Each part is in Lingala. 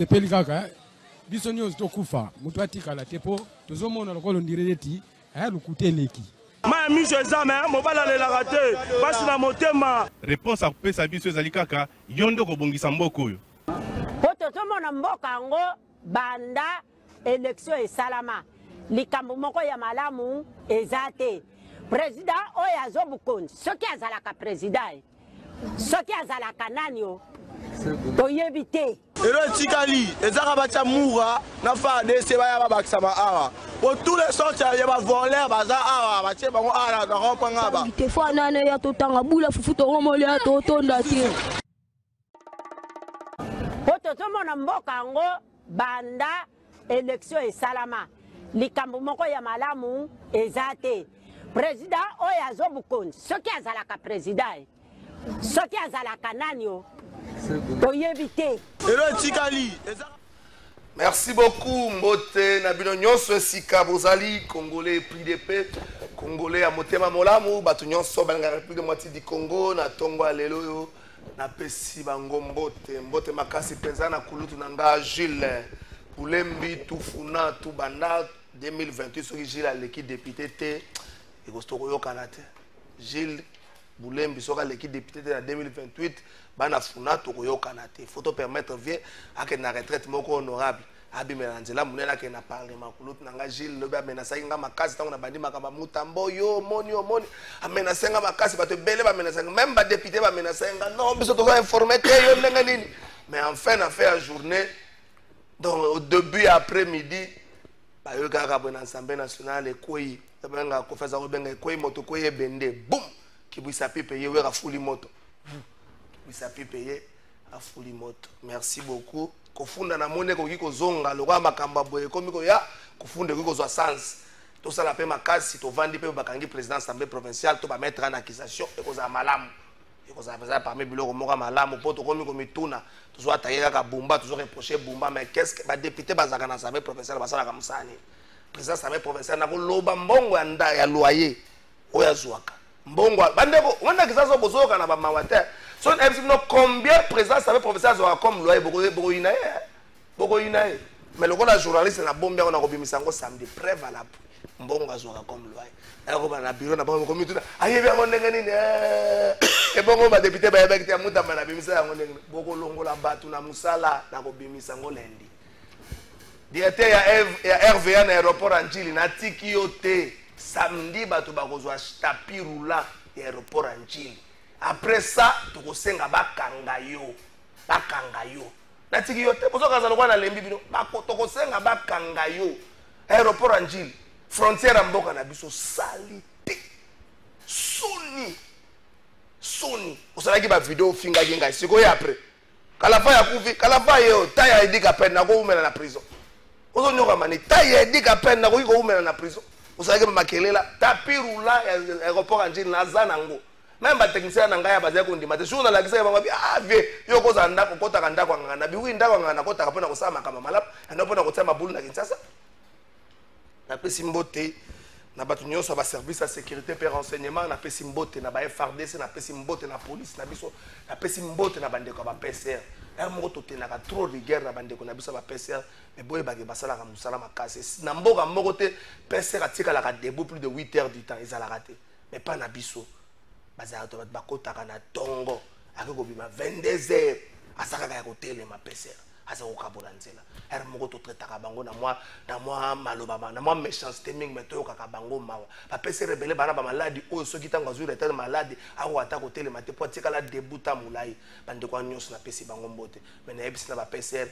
Tepeli kaka biso nyonso tokufa mutu atikala tepo tozomona lokolo ndireti lukuteleki ma miso ezame mobala lelaka te pasi na motema. Réponse akopesa biso ezali kaka yondo kobongisa mboka oyo po tozomona mboka yango banda élection esalama likambo moko ya malamu eza te. Président oyo azobukonzi soki azalaka président soki azalaka nani o toyebi te. Elo tikali ezaka batia mura na fa dese baya babakisama awa pour tous les sortes ya ba voler baza awa batie bango ala na rompanga ba te fa nane ya totanga bula fufu to romole ya totonda te po tozomona mboka yango banda élection esalama likambo moko ya malamu eza te. Président oyo azobukonzi soki azalaka président soki azalaka nani o toyebi te. Elo tikali. Merci beaucoup Mbote Nabino nyonso esika bozali Congolais pris de paix Congolais à motema molamu batu nyonso balanga République moitié du Congo na tongo lelo yo na pesi bango Mbote makasi penza na kulutu nanga Gilles Bulembi tufuna tu banda 2028 soki Gilles aleki député te ekostoko yo kanate Gilles Bulembi soka l'équipe député de 2028 bana funa to koyokana te faut te permettre vie ake na retraite moko honorable abi melanzela munena ke na parlement kulutu nanga Gilles lobe amenasa nga makasi tango na bandi makamba mutambo yo moni amenasa nga makasi bato bele ba amenasa même ba député ba amenasa nga non biso to informer te yo ndenge nini mais enfin na fait la journée donc au début après-midi ba yo kaka bon ensemble national ekoi benga ko faza ko benga ekoi moto ko yebende boum qui vous s'appuie payer ou à fouli moto vous s'appuie payer à fouli moto. Merci beaucoup kofunda na mone ko kiko zonga lokwa makamba boye komi ko ya kofunda ko zo sans to sala pe makasi to vandi pe bakangi président assemblée provinciale to ba mettre en accusation et ko za malamu et ko za faza parmi biloko moko malamu po to komi ko mituna to zo atayeka ka bumba to zo reprocher bumba mais qu'est-ce que ba député bazaka na assemblée provinciale basala ka musani président assemblée provinciale na ko loba mbongo ya nda ya loyer oya zwaka mbongo bandeko wanda kisazo bozoka na ba mawate so no combien président savait professeur zo comme loi boko inaye mais le la journaliste na bombe on a kobimisa ngo samedi prévalable mbongo azoka comme loi alors ba na bureau na ba ko mituna ayebi ngo ndenge nini e bongo ba député ba yebekite ya mutamba na bimisa ngo ndenge boko longola batu na musala na kobimisa ngo lendi directeur ya RVA na aéroport Anjili na tiki yote samedi bato bakozwa tapis roulant ya aéroport Anjili. Après ça tokosenga bakanga yo natiki yo te bozo kaza lokwa na lembi bino tokosenga bakanga yo aéroport Anjili frontière mboka na biso salite soni osalaki ba vidéo finga kinga siko ya après kalafa ya kufi kalafa yo taya edika peine na ko umela na prison ozo nyoka mani taya edika peine na ko umela na prison osalaki ba makelela tapis roulant ya aéroport Anjili na zanango même ba technicien na ngaya bazaya ko ndima te journal la kisa ba vie yo ko za ndako kota kanda kwa ngana biwi ndako ngana kota kapona ko sama kama malap ando pona ko tsama bulu na Kinshasa na pesi mbote na batu nyonso ba service à sécurité et renseignement na pesi mbote na ba FRDC na pesi mbote na police na biso na pesi mbote na bandeko ba PCR moko totelaka trop rigueur na bandeko na biso ba PCR mais boye ba ke basala ka musala makase na mboka moko te PCR atika la debout plus de 8 heures du temps ezala raté mais pas na biso bazato bakotaka na tongo akoko bima 22 heures asaka ya kotele ma PCR asa ko kabola nzela er moko to traitaka bango na moi maloba na moi méchanceté mingi mais to kaka bango mawa ba PCR rebelle bana ba maladi o soki tango azuri etat malade awo ata kotele mate po tika la debuta mulai bande kwa nyos na pesi bango mbote mais na ebisi na ba PCR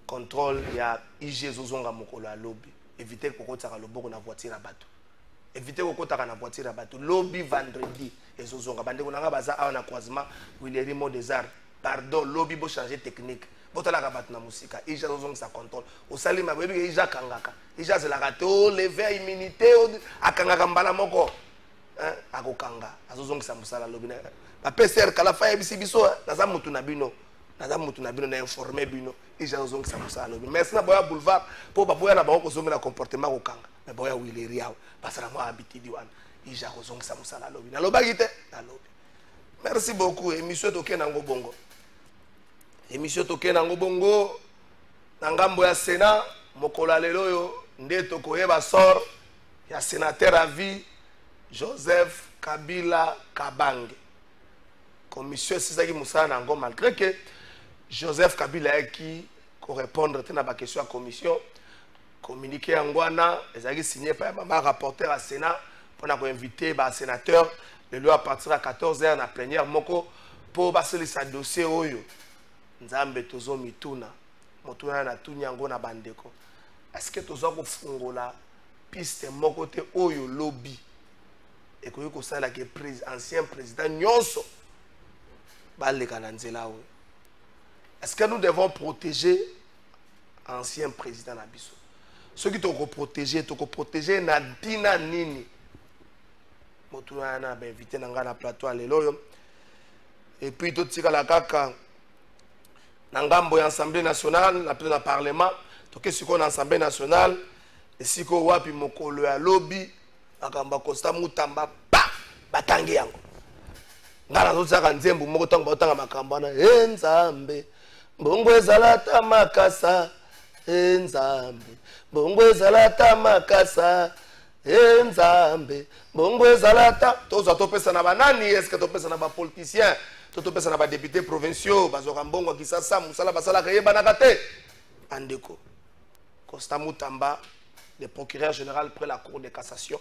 contrôle ya IG zozonga mokolo ya lobby éviter kokotaka loboko na voiture ya bato éviter kokotaka na voiture ya bato lobby vendredi ezozonga bande ko nanga baza awa na croisement Willery Mont des Arts pardon lobby bo changer technique botala ka batna musika ija zozong sa contrôle o sali ma bebi ija kangaka ija zela rato lever immunité akangaka mbala moko hein akokanga azozong sa musala lobina ba PCR kala fa yebisi biso naza mutu na bino na informer bino ija zozong sa musala lobina mais na boya boulevard po ba boya na ba ko zonga na comportement kokanga mais boya wileri yawo basala mo habitude wana ija zozong sa musala lobina lobaki te na lobi. Merci beaucoup émission toke nango bongo. Émission toke nango bongo na ngambo ya Sénat mokolo lelo yo nde tokoyeba sort ya sénateur à vie Joseph Kabila Kabange. Commission sisaki musala nango malgré que Joseph Kabila qui répondre à la question à commission communiqué angwana ezaki signé par maman rapporteur à Sénat pour inviter ba sénateur le lieu à partir à 14h na plénière moko pour baseli sa dossier oyo nzambe tozo mituna motuna na tunyango na bandeko est-ce que tozo ko fungola piste moko te oyo lobby et ko sala ke ancien président nyonso baleka na nzela oyo est-ce que nous devons protéger ancien président na biso ceux qui toko protéger na dina nini motuna na ba invité na ngana plateau lelo et puis tout tika la kaka na ngambo ya Assemblée nationale na plein parlement to ke siko na Assemblée nationale et siko wapi mokolo ya lobby akamba Costa Mutamba batangi yango ngala zo tsaka nzembo moko tango batanga makamba na nzambe mbongo ezalata makasa nzambe mbongo ezalata makasa nzambe bongo ezalata toza topesa na banani est-ce que topesa na ba politiciens topesa na ba députés provinciaux bazoka mbongo kisasa musala basala kayeba na kate andeko Costa Mutamba le procureur général près la cour de cassation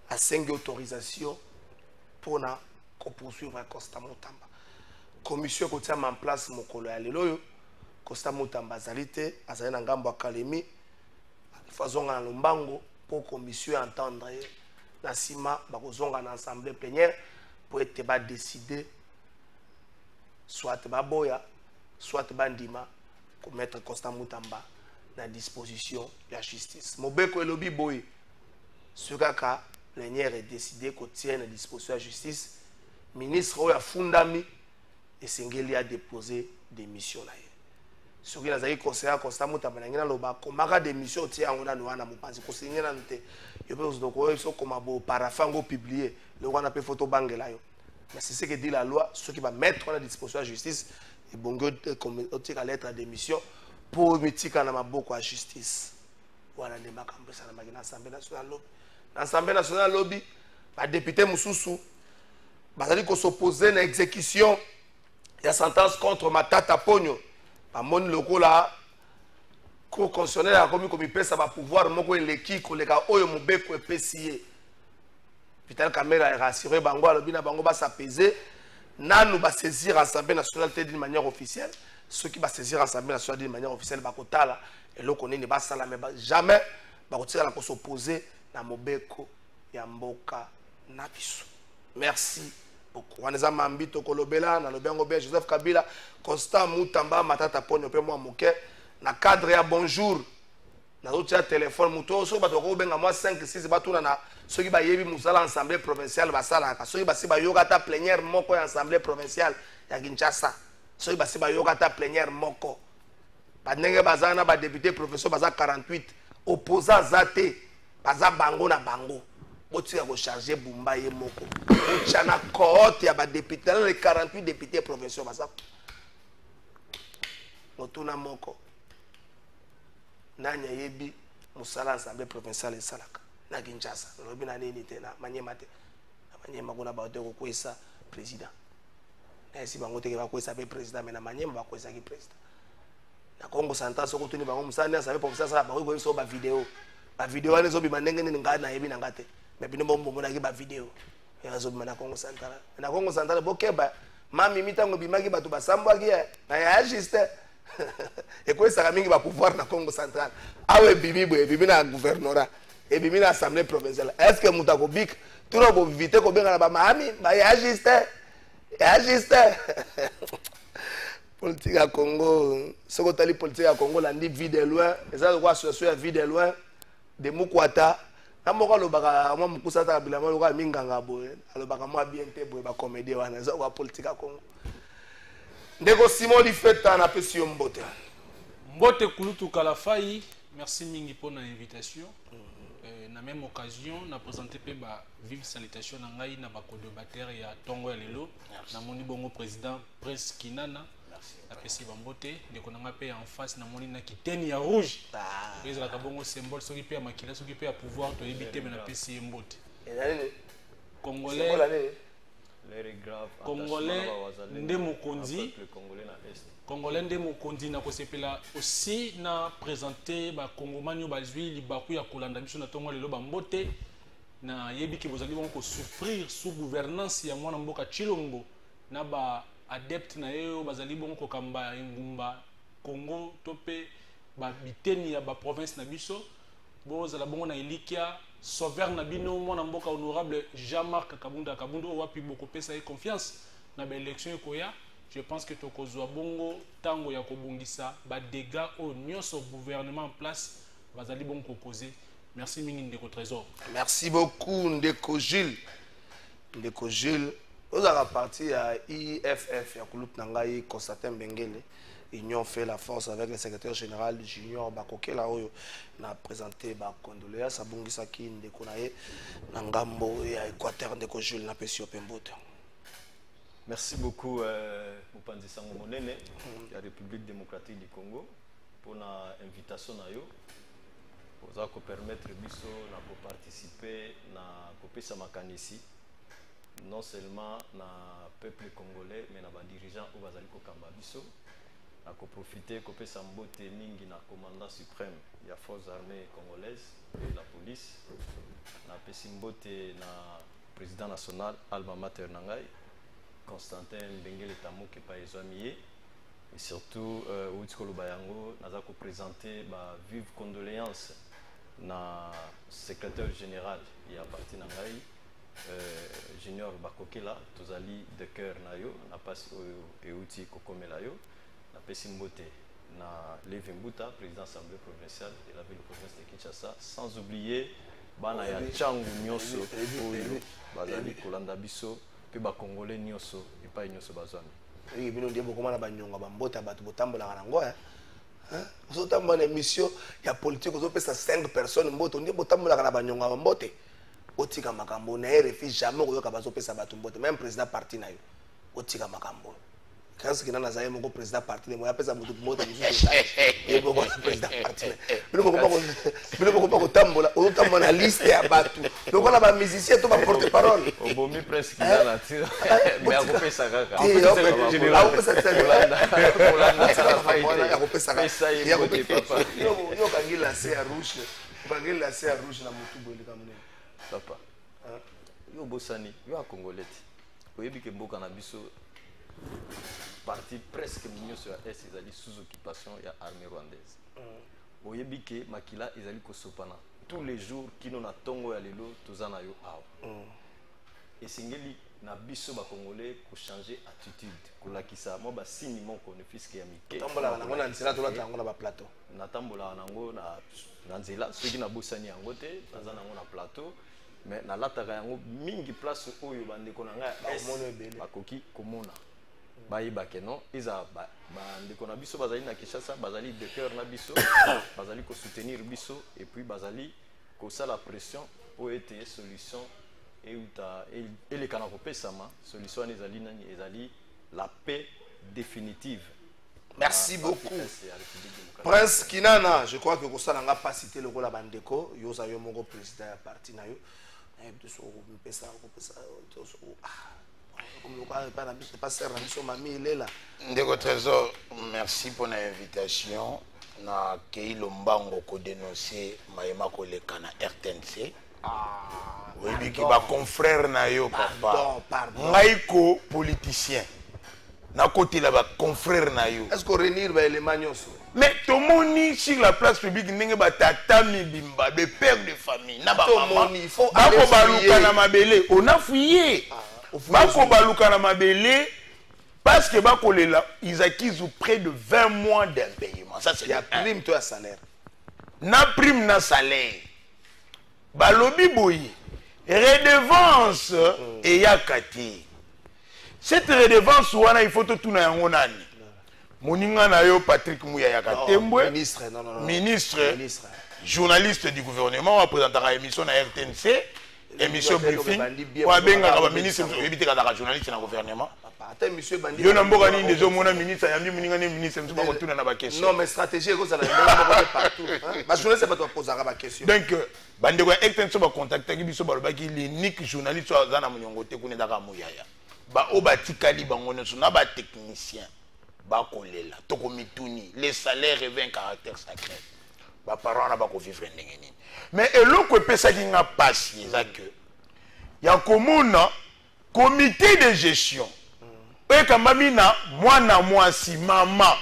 a 5 autorisations pour na poursuivre Costa Mutamba commission ko tia en place mokolo ya lelo Costa Mutamba zalite azali na ngambo académie façon na lombango pour commission entendre la sima bakozonga na assemblée plénière pour être décider soit baboya soit bandima pour mettre Costa Mutamba na disposition de la justice mobeko elobi boy ce kaka plénière est décidé qu'on tienne à disposition de la justice ministre oya fundami et sengeli a déposé démission là ce qui a conseillé à Costa Mutamba na loba komaka démission tia ngona no wana mopanzi ko sengela nte yo pe uzoko so koma bo parafango publier le wana pe photo bangela yo mais c'est ce que dit la loi ceux qui va mettre à disposition de la justice et bongo comme tika lettre de démission pour mitika na maboko à justice voilà de makambo sana magina Assemblée nationale lobby na Assemblée nationale lobby ba député mususu bazali ko s'opposer na exécution ya sentence contre Matata Ponyo amon lokola cour constitutionnelle a commis comme pesa ba pouvoir moko eleki koleka oyo mobeko epesiye Vital Kamerhe a rassuré bango alobina bango ba s'apaiser nanu ba saisir Assemblée nationale d'une manière officielle ceux qui va saisir Assemblée nationale d'une manière officielle ba kotala et lo konene ba sala mais jamais ba kotira la ko s'opposer na mobeko ya mboka na biso. Merci beaucoup. Waneza mambito kolobela na lobengo be Joseph Kabila Costa Mutamba Matata Ponyo pe moi moke na cadre ya bonjour na autre téléphone muto so bato ko benga moi 5 6 batuna na ceux qui ba yebi musala assemblée provinciale basala ka ceux qui ba si ba yoka ta plénière moko ya assemblée provinciale ya Kinshasa ceux qui ba si ba yoka ta plénière moko ba ndenge bazana ba député professeur baza 48 opposants zate baza bango na bango botika ko charger bumba ye moko uchana cohorte ya ba député les 48 députés provinciaux baza motuna moko nanya yebi musala assemblée provinciale esalaka na Kinshasa lobi na nini te na manyema te na manyema kuna ba te ko kwesa président na esi bango te ke ba kwesa pe président mais na manyema ba kwesa ki président na Congo Central soko tuni bango musala assemblée provinciale sa ba ko so ba vidéo ane zo bi manenge ni ngana na yebi na ngate mais bino bombo mona ki ba vidéo ya zo bi na Congo Central bokeba mami mitango bimaki bato basambwa ki na ya juste et quoi ça mingi va pouvoir na Congo Central awe bibi na gouvernorat et bibi na assemblée provinciale est-ce que mutako bik tout le monde vite ko benga na ba mami ba ya juste politique à Congo, ce que tu as dit politique à Congo, la vie de loin, et ça, je crois que c'est la vie de loin, de Moukwata. Je suis comédie, la politique à Congo. Ndeko Simon li fait un appel sur Mbote. Mbote Kulutu Kalafai, merci mingi pour l'invitation. Na même occasion, na présenté ba vive salutation na ngai na ba codebatteur ya Tongo Lelo, na moni bongo président Prince Kinana. La pesi Bambote, ndeko na ngape en face na moni na kiteni ya rouge. Ils la kabongo symbole soki pe makila soki pe ya pouvoir to éviter mais na pesi Mbote. Congolais Congolais nde mokonzi Congolais nde mokonzi na kosepela aussi na présenter ba Congomani bazwi libaku ya kolanda biso na Tongo Lelo Bambote na yebiki bozali bongo ko souffrir sous gouvernance ya mwana mboka Chilombo na ba adepte na yo bazali bongo ko kamba ngumba Congo tope ba biteni ya ba province na biso bozala bongo na Ilikia sauveur na bino mwana mboka honorable Jean-Marc Kabunda wapi boko pesa et confiance na ba élection ekoya. Je pense que tokozwa bongo tango ya kobongisa ba dégâts au nyonso gouvernement en place bazali bongo proposer. Merci mingi ndeko trésor. Merci beaucoup ndeko Jules. Ndeko Jules, vous avez parti à IFF ya Kulup Nangai Constantin Bengele. Ils ont fait la force avec le secrétaire général Junior Bakokela Oyo na présenté ba condoléances à Bongisa ki ndeko naye na ngambo ya Équateur ndeko Jules na pesi Opembote. Merci beaucoup Mopanzi Sango Monene la République démocratique du Congo pour l'invitation na yo. Vous avez permettre biso na participer na kopesa makanisi non seulement na peuple congolais mais na ba dirigeants ou bazali ko kamba biso. À profiter de sa mbote mingi na commandant suprême de la force armée congolaise et la police na pesi mbote na président national Alma Mater Nangai Constantin Bengele Tamuke pa ezwamiye et surtout Outskolo Bayango naza ko présenter ba vive condoléances na secrétaire général ya parti Nangai Junior Bakokela tozali de cœur na yo na passe et outil kokomela yo na Pessimbote na Levi Mbuta, président de l'Assemblée provinciale de la ville de province de Kinshasa, sans oublier bana ya Changu Nyoso oyo bazali kolanda biso pe ba congolais Nyoso et pas Nyoso bazami. Oui, bino ndiye bokoma na banyonga bambota batu botambola kanango hein. Vous avez une émission, il y a politique, vous avez 5 personnes, vous avez une banyonga bambote. Otika makambo na RFI jamais oyoka bazopesa batu mbote même président parti na yo. Otika makambo. Quand ce qui n'a pas mon président parti, moi appelle ça mon mot et bon président parti. Mais le pas tambola, on tambola la liste à battu. Donc on a un musicien, tout va porter parole. Au bon mi presque là là. Mais à couper ça kaka. Général. À couper ça ça. Il y a couper papa. Yo kangila c'est à rouge. Kangila c'est à rouge na mutu boeli kamune. Papa. Yo bosani, yo a congolais. Oyebi ke mboka na biso parti presque mignon sur la Est, ils allaient sous occupation de l'armée rwandaise. Oyebike, Makila, ils allaient kosopana. Tous les jours, qui n'ont pas tongo ya lelo, tozana yo awa. Et singeli, na biso ba congolais, ko changer attitude. Ko lakisa, moi ba signe mon qu'on est fils qui a mis. Tambola na ngona nzela to la ngona ba plateau. Na tambola na ngona na nzela, ceux qui na bosani angote, tazana ngona plateau. Mais na lataka yango mingi place oyo bande ko na nga bakoki komona. Baïbake non, ils ont des biso bazali na Kinshasa, bazali de cœur na biso, bazali ko soutenir biso et puis bazali ko ça la pression pour être solution et les kanako pesama solution ezali nani ezali la paix définitive. Merci beaucoup. Prince Kinana, je crois que pour ça n'a pas cité le rôle à Bandeko, yo sa yo mon président parti na yo. Et de so pesa Ndeko Trésor, merci pour l'invitation. Na Kei Lombango ko dénoncer Maïma Koleka na RTNC. Oui, qui va confrère na yo papa. Maïko politicien. Na côté là ba confrère na yo. Est-ce qu'on renir ba élément nyonso? Mais tout monde sur la place publique n'enge ba tata mibimba de père de famille na ba maman. Il faut aller fouiller. On a fouillé. Bako baluka na mabele parce que ils acquisent près de 20 mois d'impayement. Ça, c'est la prime, toi, salaire. Na prime, na salaire. Balobi boyi. Redevance et yakati. Cette redevance, il faut tout na yangonani. Moninga na yo Patrick Mouya Yakatembwe. Ministre. Journaliste du gouvernement, représentant l'émission à RTNC. Émission briefing. Ou à Benga, ministre, journaliste dans le gouvernement. Yo namboka ni des hommes ministre yambi muninga ni ministre msuba ko tuna na ba question. Non mais stratégie ko ça na partout hein. Ma journaliste pas toi poser ba question. Donc bande ko extension ba contacter ki biso ba ki l'unique journaliste za na munyongo te kune daka muyaya. Ba obatikali bango neso na ba technicien ba kolela toko mituni les salaires revêtent caractère sacré. Ba parents na ba ko vivre ndenge nini. Mais eloko epesa ki nga pasi za que ya komona comité de gestion. Et quand mamina, moi si maman.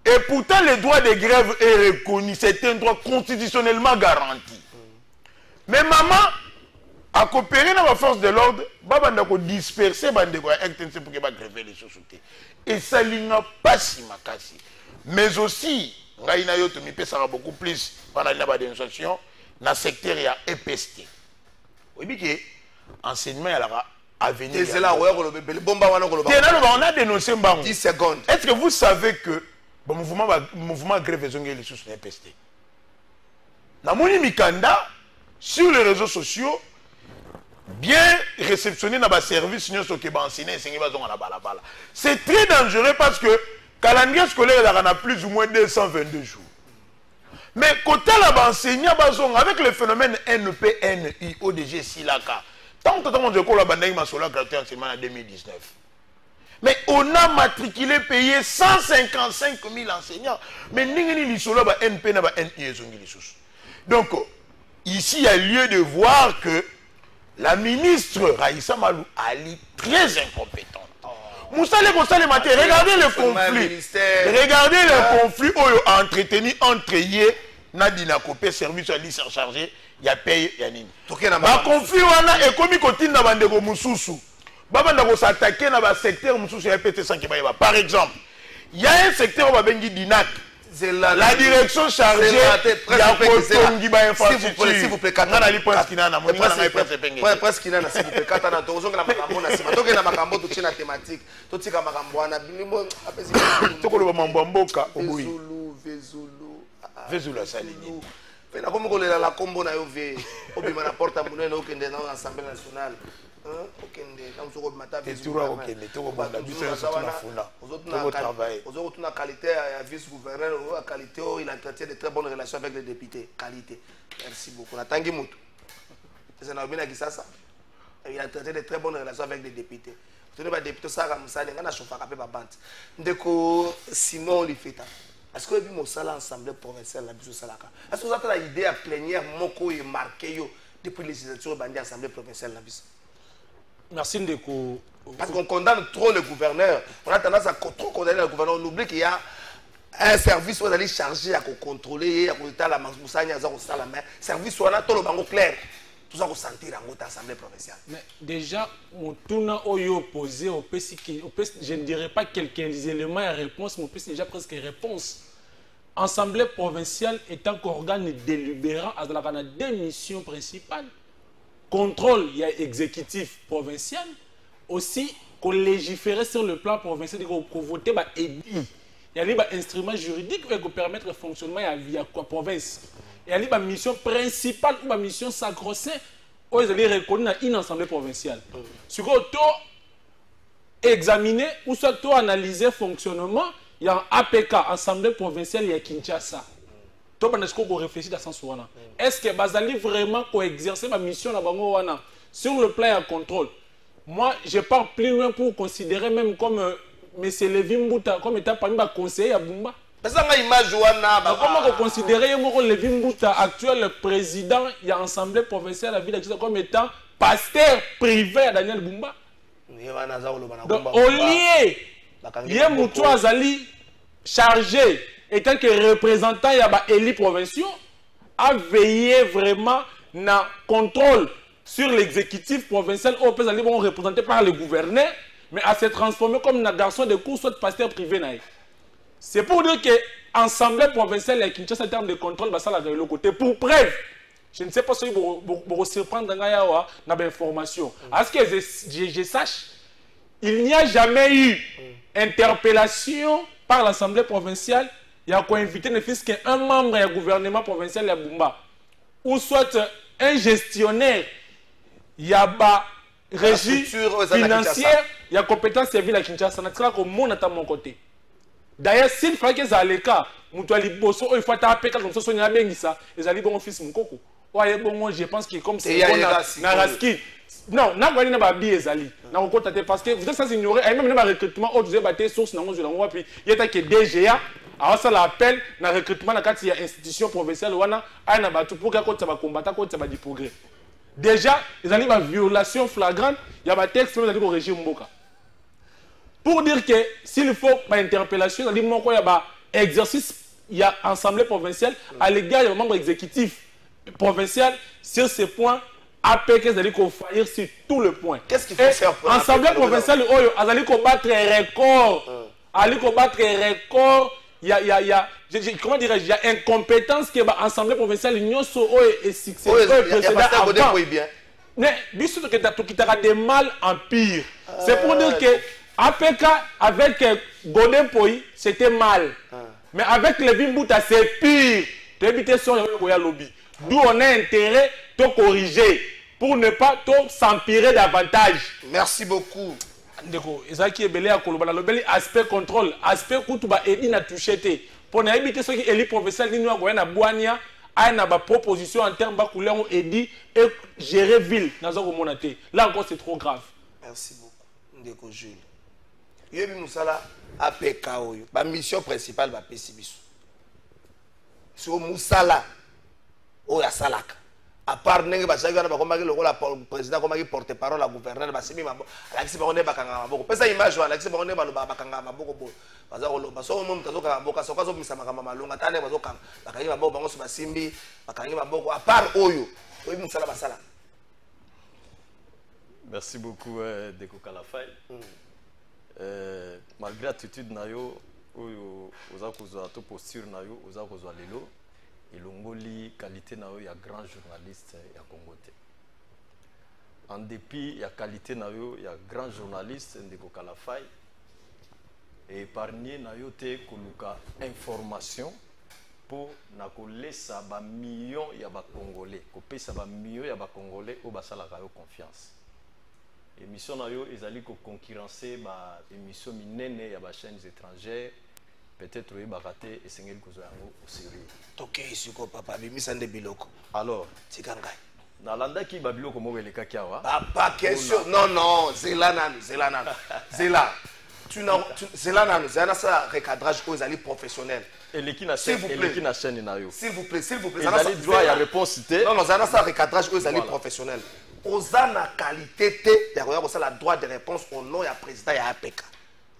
Et pourtant le droit de grève est reconnu, c'est un droit constitutionnellement garanti. Mais maman a coopéré dans la force de l'ordre, baba n'a dispersé bande ko extension pour que ba gréver les sociétés. Et ça n'a pas si makasi. Mais aussi, ngaina yo to mi pesa beaucoup plus pendant la dénonciation dans secteur ya EPST. Oui bien enseignement à la avenir. On a dénoncé Mbango. 10 secondes. Est-ce que vous savez que le mouvement grève les sous sur l'EPST? Namoni Mikanda, sur les réseaux sociaux, bien réceptionné dans le service, c'est très dangereux parce que le calendrier scolaire a plus ou moins 222 jours. Mais côté là, enseignant avec le phénomène NPNI, ODG Silaka, tant que on a bandé Masola gratuit enseignement en 2019. Mais on a matriculé, payé 155 000 enseignants. Mais n'ingénie l'isolo ba NP na ba NI donc ici il y a lieu de voir que la ministre Raïssa Malou Ali très incompétente. Moussale Kosale Maté, regardez le conflit. Regardez le conflit entretenu entre Yé Nadina Kopé service à lycée chargé. Il y a payé, il y a nini. Le conflit est comme côté na bande ko mususu. Baba ndako s'attaquer na ba secteur mususu ya PT 100 ba. Par exemple, il y a un secteur ba bengi Dinak. C'est la direction chargée ya kotongi ba infrastructure. S'il vous plaît, katana li point skina na moninga na presse penge. Point skina na s'il vous plaît, katana tozonga na makambo na sima. Toke na makambo to tina thématique. To tika makambo na bilimo apesi. Toko lo mambo mboka oboyi. Vezulu salini. Pena comme kolela la combo na yo ve obima na porta munene okende na l'Assemblée nationale. Okende na musoko mata vezulu. Turo okende toko banda biso na funa. Toko travailler. Ozo tuna qualité ya vice-gouverneur ou qualité il entretient de très bonnes relations avec les députés. Qualité. Merci beaucoup. Na tangi mutu. C'est na obina kisasa. Il entretient de très bonnes relations avec les députés. Tuni ba député saka musale ngana chauffaka pe ba bande. Ndeko Simon Lifeta. Est-ce que vous avez une assemblée provinciale est-ce que vous avez l'idée à plénière moko et marqué depuis les législature de l'assemblée provinciale? Merci Ndeko. Parce qu'on condamne trop le gouverneur. On a tendance à trop condamner le gouverneur. On oublie qu'il y a un service où on est chargé à contrôler, à contrôler la moussania, à la main. Service où on a tout le bango clair. Tout ça, on sentir dans l'assemblée provinciale. Mais déjà, on tourne au opposé au PCK. Je ne dirais pas quelques éléments à réponse, mais on déjà presque réponse. Assemblée provinciale est un organe délibérant à la deux missions principales. Contrôle, il y a exécutif provincial. Aussi, qu'on légiférer sur le plan provincial, qu'on voter, il y a des instruments juridiques qui permettent le fonctionnement de la province. Il y a une mission principale ou une mission sacro-sainte où ils allaient reconnaître une assemblée provinciale. Sur quoi examiner ou soit analyser le fonctionnement, il y a un APK, Assemblée provinciale, il y a Kinshasa. Est-ce qu'on réfléchit à ce sens? Est-ce que Bazali vraiment exercer ma mission sur le plan de contrôle? Moi, je pars plus loin pour considérer même comme M. Lévy Mbouta comme étant parmi les conseillers à Bumba. Comment vous considérez Lévy Mbouta, actuel président de l'Assemblée provinciale de la ville comme étant pasteur privé à Daniel Bumba? Donc, au lieu, Yemoutou Azali chargé, étant que représentant de l'élite provinciale, a veillé vraiment dans le contrôle sur l'exécutif provincial, représenté par le gouverneur. mais à se transformer comme un garçon de cours, soit pasteur privé. C'est pour dire que l'Assemblée provinciale et Kinshasa en termes de contrôle, ça la le côté. Pour preuve, je ne sais pas si vous surprendre dans l'information. À ce que je sache, il n'y a jamais eu interpellation par l'Assemblée provinciale. Il y a invité ne fût qu'un membre du gouvernement provincial de Bumba, ou soit un gestionnaire, il y a régie financière, il y a compétence civile à Kinshasa. C'est là que mon à mon côté. D'ailleurs, s'il fallait que ça allait cas, il faut taper comme ça, il y a bien ça, ils allaient bon fils mon coco. Ouais, bon, je pense que comme c'est na raski. Non, na gwani na ba bi ezali. Na ko tate parce que vous êtes sans ignorer, et même na recrutement au vous battre source na ngozula ngwa puis il y a que DGA, alors ça l'appel na recrutement na kati ya institution provinciale wana, ay na batu pour que ko ba combattre ko ba di progrès. Déjà, ils allaient ba violation flagrante, il y a ba texte même d'aller au régime Mboka. Pour dire que s'il faut pas interpellation, il y a un exercice, il y a assemblée provinciale à l'égard des membres exécutifs provinciaux sur ces points, après qu'ils allaient faillir sur tous les points. Qu'est-ce qu'il faut faire pour l'assemblée provinciale, ils allaient combattre un record. Aller combattre un record, il y a comment dirais-je, il y a incompétence que l'assemblée provinciale l'union est succès. Mais bisous que tu as de mal en pire. C'est pour dire que APK avec Godin Poi, c'était mal. Mais avec les Bimbuta, c'est pire. Tu évites son lobby. D'où on a intérêt de corriger pour ne pas s'empirer davantage. Merci beaucoup. Ezaki ebele ya koloba le bel aspect contrôle, aspect kutuba edi na touché pour na éviter ce qui est professionnel ni noa na boania a na ba proposition en termes ba couleur edi et gérer ville dans un monaté. Là encore c'est trop grave. Merci beaucoup. Ndeko Jules. Yebi musala APK oyo ba mission principale ba pesibiso. So musala oya salaka. À part nenge basaki wana bakomaki lokola président komaki porte-parole à gouverneur basimi mabo alakisi bango ne bakanga maboko pesa image wana alakisi bango ne baloba bakanga maboko bo baza koloba so mo mutazo kanga maboko so kazo misama kama malonga tane bazo kanga bakangi maboko bango so basimbi bakangi maboko à part oyo oyo musala basala. Merci beaucoup Deko Kalafay. Malgré l'attitude nayo oyo oza kozwa to posture nayo oza kozwa lelo ilongoli qualité na yo ya grand journaliste ya Congo te. En dépit ya qualité na yo ya grand journaliste Ndeko Kalafay et épargné na yo te koluka information pour na kolesa ba millions ya ba congolais kopesa ba millions ya ba congolais o basalaka yo confiance. Émission na yo ezali ko concurrencer ba émission minene ya ba chaînes étrangères. Peut-être oui baraté et sengeli kozo yango au sérieux. OK isuko papa bimisa nde biloko. Alors, tikangai. Na landa ki ba biloko mo beleka kiawa. Papa question. Non, Zela. Zela. Zela nanu, zana ça recadrage aux ali professionnels. Et l'équipe na chaîne na yo. S'il vous plaît. Zana ali droit ya réponse cité. Non, zana ça recadrage aux ali professionnels. Ozana qualité te, ya ko ça la droit de réponse au nom ya président ya APK.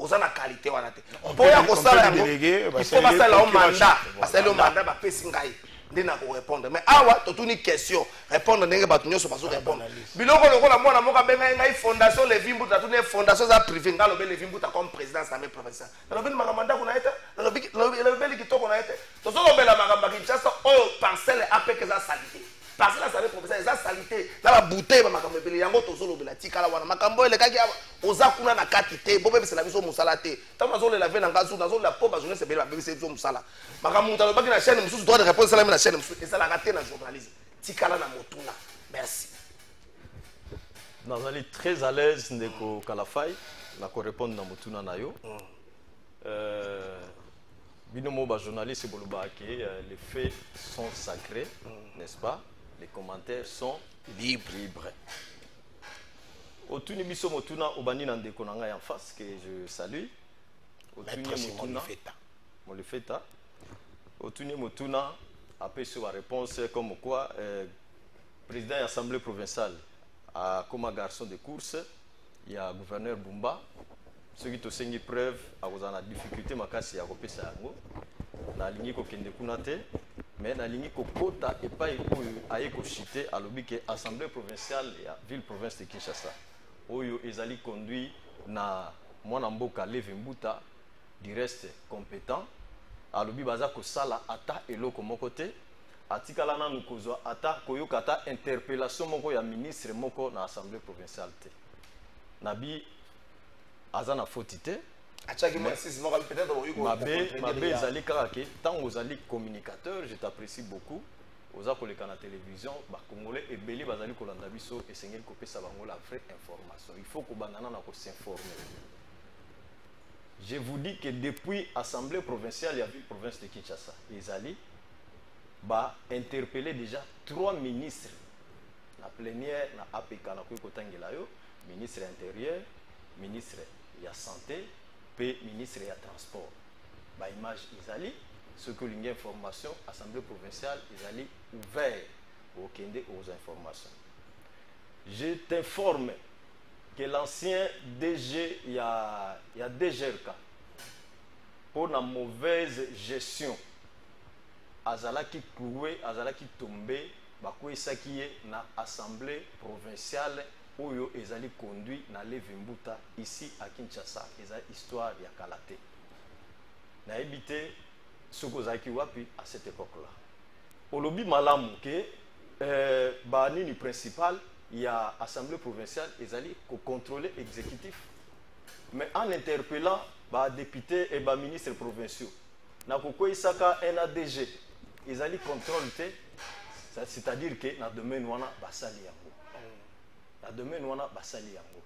Aux en qualité wana te pour ya ko sala yango il faut basala au mandat basala au mandat ba pesi ngai ndina ko répondre mais awa totuni question répondre ndenge batu nyoso bazo répondre biloko lokola mwana moka benga ngai fondation Levimbu tatu ne fondation za privé ngalo be Levimbu ta comme président sa me professeur na lobi makamanda kuna eta na lobi kitoko na eta to so lobela makamba Kinshasa oyo parcelle APK za salité parce que la salle professeur eza salité na ba bouteille ba makambo ebele yango tozolo bela tikala wana makambo ele kaki oza kuna na kati te bo bebisela biso musala te tant nazo le laver na ngazu nazo la po ba journée sebela bebisela biso musala makambo mutalo baki na chaîne mususu droit de réponse la na chaîne mususu eza la raté na journalisme tikala na motuna merci. Nazali très à l'aise Ndeko Kalafay na ko répondre na motuna na yo. Binomo ba journaliste boloba ke les faits sont sacrés, n'est-ce pas? Les commentaires sont libres. Otuni biso motuna obani na Ndeko na ngai en face que je salue. Otuni motuna mon le feta. Otuni motuna après sur la réponse comme quoi président de l'Assemblée provinciale a comme garçon de course, il y a gouverneur Bumba. Ceux qui ont une preuve à vous en difficulté makasi ya kopesa yango na lingi ko kende kunate mais na lingi ko kota et pas aye ko chité à l'obiki assemblée provinciale ya ville province de Kinshasa oyo ezali conduit na mwana mboka Levi Mbuta du reste compétent alobi baza kosala ata eloko moko te atikala nanu kozwa ata koyoka ata interpellation moko ya ministre moko na assemblée provinciale te nabi aza na faute te mabe ezali kaka ke ntango ozali communicateur je t'apprécie beaucoup oza koleka na télévision bakongolais ebele bazali kolanda biso esengeli kopesa bango la vraie information il faut kobandana na kosinformer. Je vous dis que depuis l'Assemblée provinciale, il y a vu la province de Kinshasa. Ezali ba interpellé déjà 3 ministres. La plénière na APK na kotangela yo, ministre intérieur, ministre ya santé, puis ministre ya transport. Ba image Ezali, ce que l'ingé information, Assemblée provinciale Ezali ouvert au kende aux informations. Je t'informe que l'ancien DG, il y a DGRK, pour la mauvaise gestion, azalaki cloué, azalaki tombé, bakoué sakiye na assemblée provinciale, oyo ezali conduit na Levi Mbuta ici à Kinshasa, ezali histoire ya Kalate. Na évité ce que zaki wapi à cette époque-là. Olobi malamu que banini principal il y a assemblée provinciale, ils allaient contrôler l'exécutif. Mais en interpellant les députés et les ministres provinciaux, ils saka un ADG, ils allaient contrôler, c'est-à-dire que na demain nous basali yango. Na demain nous basali yango.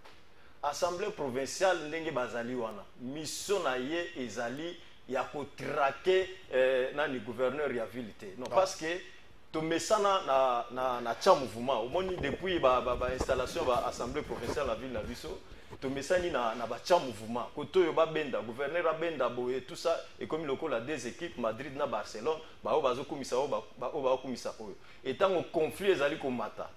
Assemblée provinciale ndenge bazali wana, mission na ye ezali ya ko traquer na ni gouverneur ya ville te. Non parce que Tomesana na tcha mouvement au moins depuis ba installation ba assemblée provinciale la ville na biso Tomesani na ba tcha mouvement koto yo ba benda gouverneur a benda boye tout ça et comme loko la deux équipes Madrid na Barcelone ba o bazo komisa o ba komisa oyo et tant au conflit ezali ko mata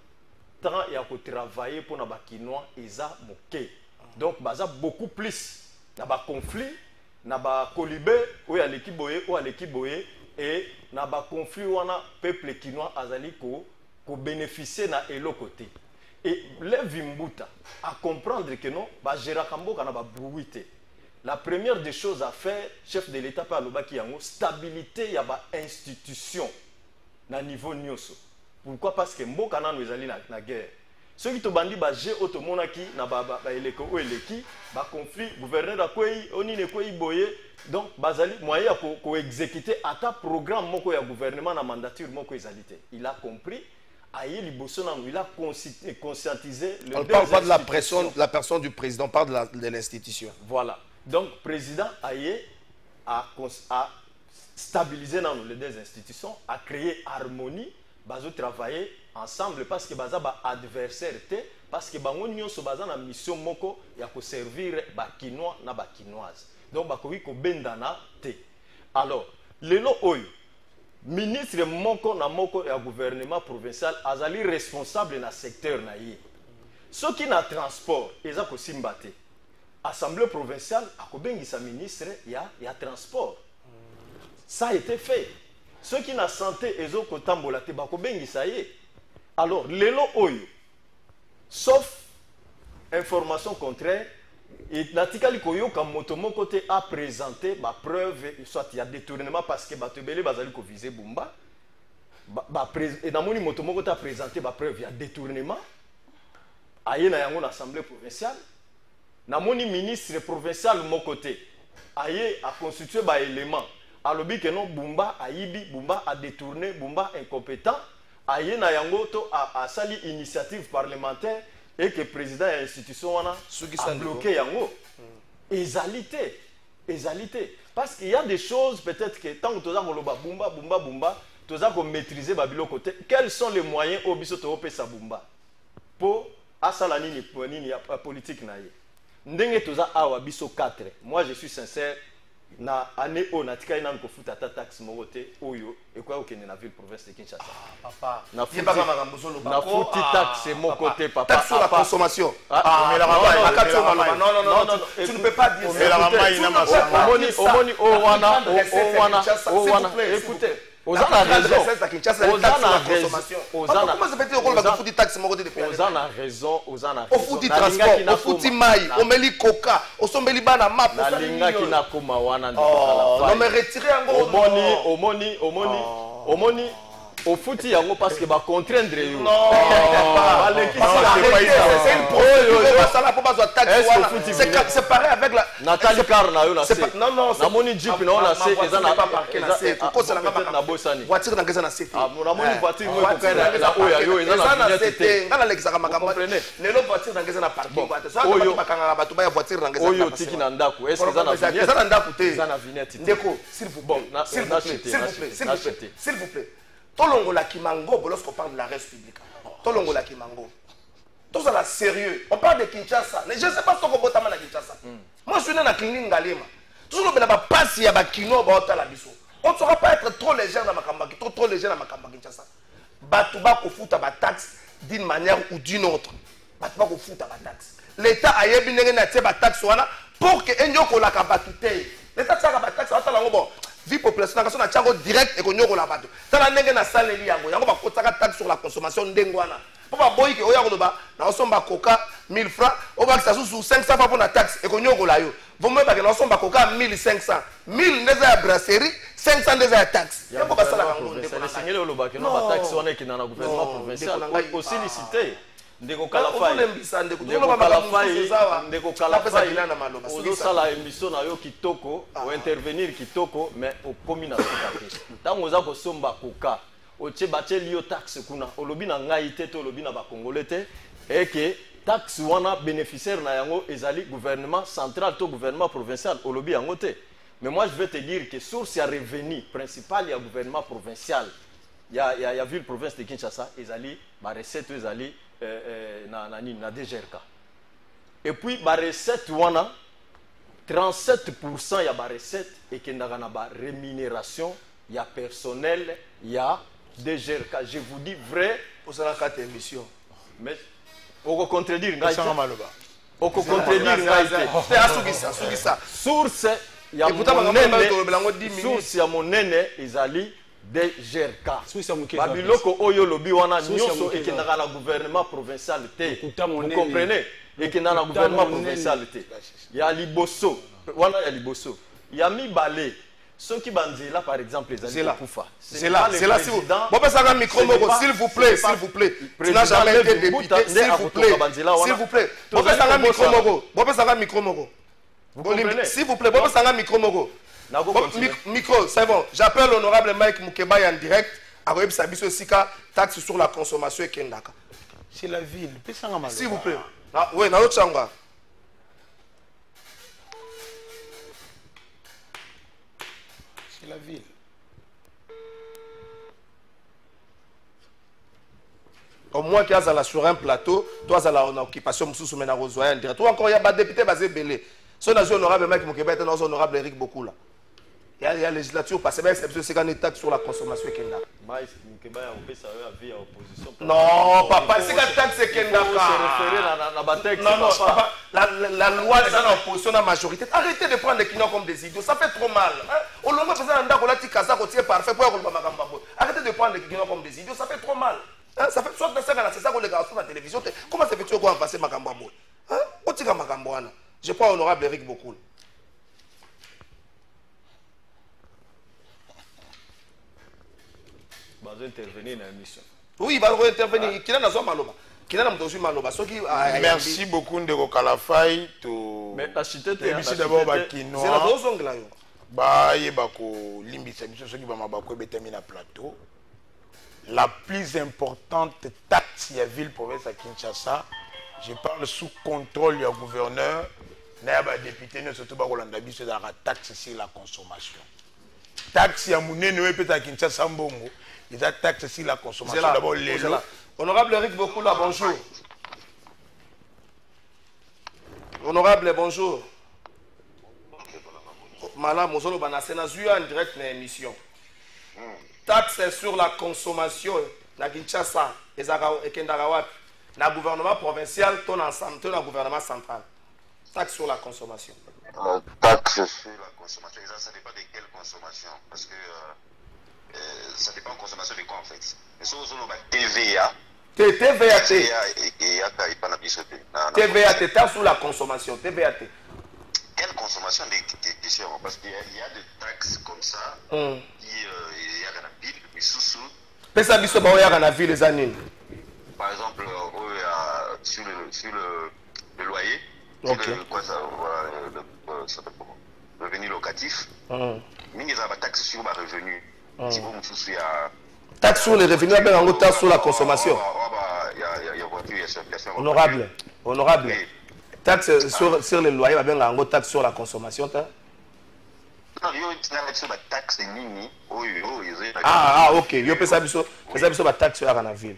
tant ya ko travailler pour na ba kinois eza moke donc baza beaucoup plus na ba conflit na ba kolibé o ya l'équipe boye o ya l'équipe boye et na ba conflit wana peuple kinois azali ko bénéficier na elo côté et Levi Mbuta à comprendre que non ba gérera kamboka na ba bruité. La première des choses à faire chef de l'état par lobaki yango stabilité ya ba institution na niveau nyonso. Pourquoi? Parce que mboka nanu ezali na guerre. Ceux qui te bandi ba je otomonaki na ba eleko o eleki ba conflit gouverneur akwei oni ne kwei boye. Donc, bazali moyen ko exécuter ata programme moko ya gouvernement na mandature moko ezalité. Il a compris, aïe libosonan, il a conscientisé le. On ne parle pas de la personne du président, on parle de l'institution. Voilà. Donc, président aïe a stabilisé dans les deux institutions, a créé harmonie, bazo travailler ensemble parce que baza ba adversaire te, parce que bango nyonso baza na mission moko ya ko servir ba kinois na ba kinoise. Donc, bakoki ko bendana te. Alors, lelo oyo, ministre moko na moko ya gouvernement provincial azali responsable na secteur na ye. Ce qui na transport, eza ko simbate. Assemblée provinciale akobengisa ministre ya transport. Ça a été fait. Ce qui na santé ezo ko tambola te bakobengisa ye. Alors, lelo oyo, sauf information contraire, et natikali koyoka moto mon côté a présenté ma preuve soit il y a détournement parce que batebele bazali ko viser Bumba et na moni moto mon côté a présenté ma preuve il y a détournement aye na yango na assemblée provinciale na moni ministre provincial mon côté aye a constitué ba élément alobi que non Bumba ayibi Bumba a détourné Bumba incompétent aye na yango to a sali initiative parlementaire et que le président de l'institution a bloqué yango. Égalité. Parce qu'il y a des choses, peut-être que tant que tu as Bumba, tu as maîtriser Babilo côté. Quels sont les moyens au biso to opesa Bumba pour asalani ni politique na ye. Ndenge tu as awa biso 4. Moi je suis sincère. Na année o na tika ina ko futa ta taxe mogote oyo e kwa okende na ville province de Kinshasa. Papa. Na futi taxe mon côté papa. Taxe sur la consommation. Mais la non, tu ne peux pas dire ça. Omoni o wana. Écoutez. Aux ans la raison. Comment ça fait que le foot taxe mon côté de aux ans la raison, aux ans la au foot transport, au foot maï, au meli coca, au sombeli bana map. La linga qui n'a comme wana. Non mais retirez encore. Au moni. Au foot, il y a parce que va contraindre. Non, c'est pareil avec la Nathalie Carna. Non, non, c'est moni Jeep, non, là, c'est pas parqué là, c'est pourquoi c'est la voiture dans la cité. Ah, mon amoni voiture, moi, pour qu'elle ait la oya yo, ils ont la cité. Dans l'Alexandre Magamba, les voitures dans la parking. Oyo, voiture dans la oyo, tiki nandaku. Est-ce qu'ils ont la vignette? Ils ont la vignette. Ndeko, s'il vous plaît, s'il vous plaît. Tolongola Kimango, lorsqu'on parle de la res publique. Tolongola Kimango. Tout ça là sérieux. On parle de Kinshasa. Je ne sais pas ce qu'on peut à Kinshasa. Moi, je suis né dans la clinique Ngalema. Tout le monde pas si il y a Kino, on ne saura pas être trop léger dans ma campagne, trop léger dans ma campagne Kinshasa. Batouba ko fout à ma taxe d'une manière ou d'une autre. Batouba ko fout à ma taxe. L'État a yébi n'engé na tse ba taxe wana pour que enyoko la kabatute. L'État tsa ba taxe ata lango bon. Vie population na na tsango direct et ko nyoko la bato. Tala n'engé na saleli yango. Yango ba ko tsaka taxe sur la consommation ndengwana. Pour ba boy ke oya ko ba na osomba coca 1000 francs, o ba sous 500 francs pour la taxe et ko nyoko la yo. Vous me que na osomba coca 1500. 1000 neza brasserie, 500 neza taxe. Yango ba sala bango ndeko na singelo lo ba ke no ba taxe wana ki na gouvernement provincial aussi licité. Ndeko kalafai ozosala émission na yo kitoko ointervenir kitoko mais okomi na suka te ntango oza kosomba koka otie batie lio taxe kuna olobi na ngai te to olobi na bakongole te eke taxe wana bénéficiaire na yango ezali gouvernement central to gouvernement provincial olobi yango te. Mais moi je vais te dire que source ya revenu principal ya gouvernement provincial ya ville province de Kinshasa ezali ba recette ezali na DGRK. Et puis ba recette wana 37% ya ba recette ekendaka na ba rémunération ya personnel ya DGRK. Je vous dis vrai pour ça la carte émission. Mais oko contredire ngai. Oko contredire ngai. Sugisa. Source ya monene. Source ya monene ezali DGRK. Babiloko oyo lobi wana nyonso ekendaka na gouvernement provincial te. Vous comprenez? Ekendaka na gouvernement provincial te. Ya liboso, wana ya liboso. Ya mibale. Ceux qui banzela par exemple les amis Koufa. C'est là si vous. Bon ben ça va micro s'il vous plaît. Tu n'as jamais été député s'il vous plaît. S'il vous plaît. Bon ben ça va micro mogo. Bon ben ça va micro mogo. S'il vous plaît, bon ben ça va micro mogo. Micro, c'est bon. J'appelle l'honorable Mike Mukeba en direct. Aroyeb Sabiso Sika, taxe sur la consommation et Kendaka. C'est la ville. S'il vous plaît. Oui, dans l'autre chambre. C'est la ville. Au moins qu'il y a sur un plateau, toi, tu as une occupation, tu as en direct. Toi, encore, il y a des députés basés belé. Si on a honorable Mike Mukeba, il y a honorable Eric Bokula. Il y a la législature parce que c'est quand une taxe sur la consommation Kenda. Non, papa, c'est quand taxe Kenda. Non, non, papa, la loi est en opposition à la majorité. Arrêtez de prendre les clients comme des idiots, ça fait trop mal. Au long parfait pour arrêtez de prendre les clients comme des idiots, ça fait trop mal. Ça fait soit c'est ça qu'on les regarde sur la télévision. Comment ça fait que tu vas passer ma gambo? Je crois honorable Eric Bokula. Intervenir dans l'émission. Oui, il va intervenir. Merci beaucoup de Kalafai. Mais la cité est d'abord Bakino. C'est la dose là. Bah, il y a beaucoup limite ceux qui vont plateau. La plus importante taxe de la ville province à Kinshasa, je parle sous contrôle du gouverneur, n'a député ne surtout pas Rolanda Biso dans la taxe sur la consommation. Taxe ya munene we peta Kinshasa mbongo. Il y a taxe sur la consommation. D'abord, les lois. Honorable Eric Bokula, bonjour. Honorable, bonjour. Madame Mozolo Banasena, je suis en direct dans l'émission. Taxe sur la consommation, na Kinshasa, et Kendagawa, na gouvernement provincial, ton ensemble, ton gouvernement central. Taxe sur la consommation. Taxe sur la consommation, ça ne dépend de quelle consommation. Parce que Ça dépend de consommation de quoi en fait. Mais si vous avez TVA, TVA, taxe sur la consommation. TVA. Quelle consommation des questions? Parce qu'il y a des taxes comme ça qui y a dans la ville, mais sous. Mais ça, il y a dans la ville les années. Par exemple, sur le loyer, le revenu locatif, il y a des taxes sur le revenu. Taxe sur les revenus, il y a taxe sur la consommation. Honorable. Honorable. Taxe sur les loyers, il y a une taxe sur la consommation. Non, il y a une taxe nini. Ah, ok. Il y a une taxe sur la ville.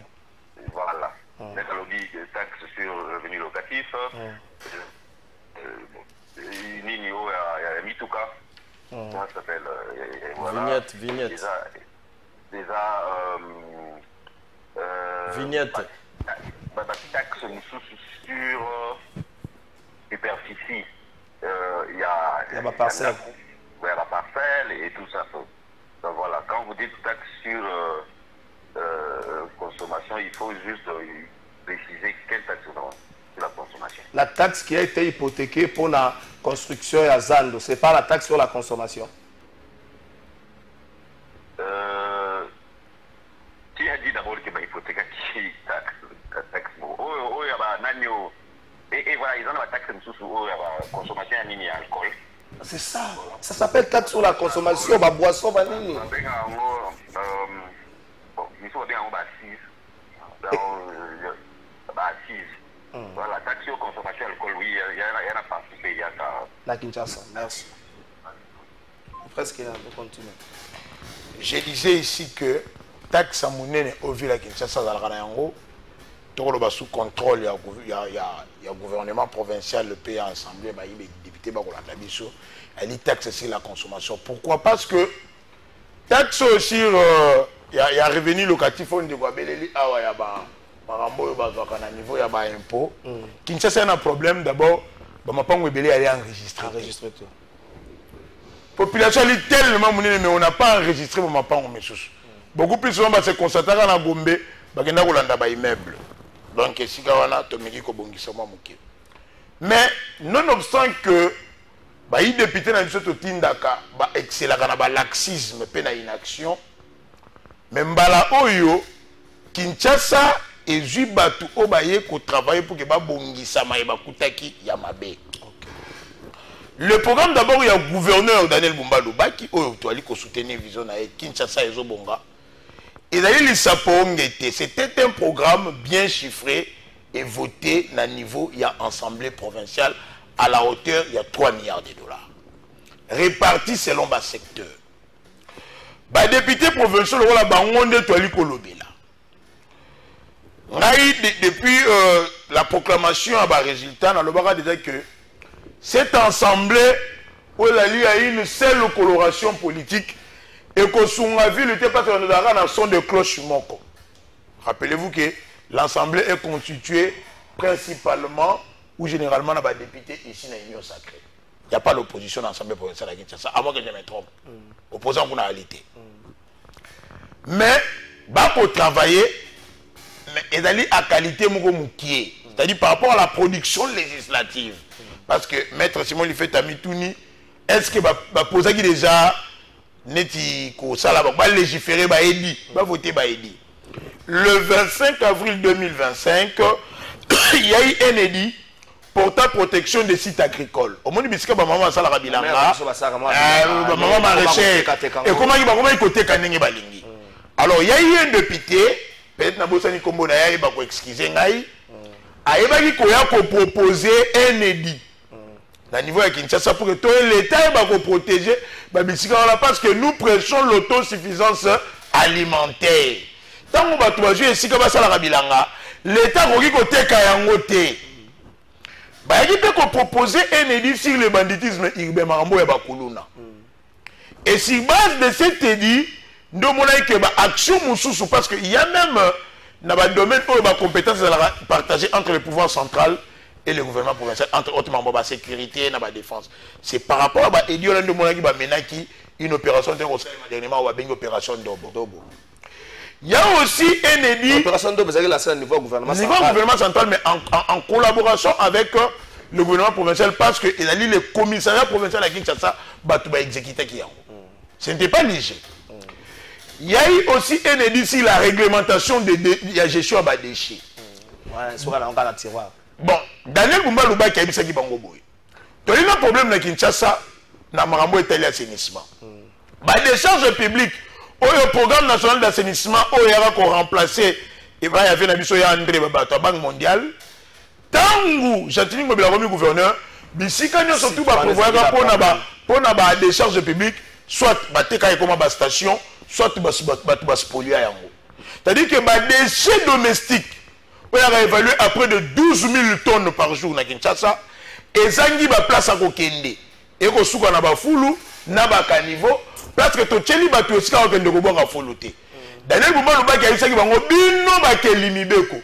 Voilà. Les taxes sur le revenu locatif. Nini, il y a Mituka. Comment ça s'appelle? Vignette. Déjà, vignette. Taxe sur superficie. Il y a la parcelle. La parcelle et tout ça. Donc voilà, quand vous dites taxe sur consommation, il faut juste préciser quelle taxe sur la consommation. La taxe qui a été hypothéquée pour la construction à Zando, ce n'est pas la taxe sur la consommation. Qui a dit d'abord que l'hypothèque qui taxe? Et voilà, ils ont la taxe sur la consommation et alcool. C'est ça. Ça s'appelle taxe sur la consommation, la boisson, la nini. Voilà, taxe sur consommation alcool, oui, il y en a participé. La Kinshasa, merci. Presque là, on continue. Je disais ici que taxe à monnaie au ville à Kinshasa, sous contrôle, il y a gouvernement provincial, le pays assemblée, les députés, il y a taxe sur la consommation. Pourquoi? Parce que taxe sur il y a revenu locatif, on dit qu'il y a niveau il y a un impôt. Kinshasa a un problème d'abord, il y a enregistré. La population est tellement mais on n'a pas enregistré beaucoup plus souvent, c'est constaté dans la Gombe, il y a un immeuble. Donc, mais nonobstant que les députés dans le Tindaka excellent dans le laxisme et dans l'inaction, mais Oyo, Kinshasa et Zubatu Obaye qui travaillent pour que Bongisa Maïbakutaki Yamabe. Le programme d'abord, il y a le gouverneur Daniel Bumbalouba qui a soutenu la vision de Kinshasa et Zobonga. Et d'ailleurs, c'était un programme bien chiffré et voté à niveau, il y a assemblée provinciale à la hauteur, il y a 3 milliards de dollars. Répartis selon le secteur. Les députés provinciaux, depuis la proclamation à résultat, on a déjà que cette assemblée, où il y a une seule coloration politique, et que la ville n'était pas dans son de cloche moko. Rappelez-vous que l'Assemblée est constituée principalement ou généralement dans les députés ici dans l'Union sacrée. Il n'y a pas l'opposition dans l'Assemblée provinciale à Kinshasa, à moins que je me trompe. Opposant pour la réalité. Mais, pour travailler, il y a à qualité c'est-à-dire par rapport à la production législative. Parce que Maître Simon lui fait Tamitouni, est-ce que poser déjà neti ko sala ba légiférer ba edi ba voter ba edi le 25 avril 2025 il y a eu un édit portant protection des sites agricoles au monde bisika ba maman sala rabilanga maman maraîcher et comment il côté kanenge balingi alors il y a eu un député peut-être na bosani kombo na ya ba ko excuser ngai ayeba ki ko ya ko proposer un édit au niveau de Kinshasa pour que l'État va protéger parce que nous prêchons l'autosuffisance alimentaire. Tant que nous avons joué ici, l'État va proposer un édit sur le banditisme urbain. Et sur base de cet édit, nous avons une action parce qu'il y a même dans le domaine où la compétence partagée entre le pouvoir central et le gouvernement provincial, entre autres membres de la sécurité et de la défense. C'est par rapport à l'idéologie de Monaki, une opération dernièrement, on a une opération Dobo. Il y a aussi un édit. L'opération Dobo, c'est la scène niveau gouvernement central. Niveau gouvernement central, mais en collaboration avec le gouvernement provincial, parce qu'il a dit le commissariat provincial à Kinshasa va exécuter qui. Ce n'était pas léger. Il y a eu aussi un édit sur la réglementation de la gestion des déchets. Ouais, c'est là encore la tiroir. Bon, Daniel Bumba Luba qui a dit ça qui bango boy. Tu as un problème à Kinshasa, na marambo est l'assainissement. La décharge publique, le programme national d'assainissement, il y a remplacé, il va y avoir un André Babato, la Banque mondiale. Tangu, j'attends que le gouverneur, d'ici quand nous surtout pour la décharge publique, soit bateka comme ma station, soit polluer. C'est-à-dire que les déchets domestiques, on a évalué à près de 12 000 tonnes par jour à Kinshasa, et Zangi va place à Kokende. Et qu'on souka na ba fulu, na ba caniveau, parce que to tcheli ba tu sika okende ko bonga fuluté. Daniel Bumba Luba ki ayisa ki bango bino ba kelimi beko.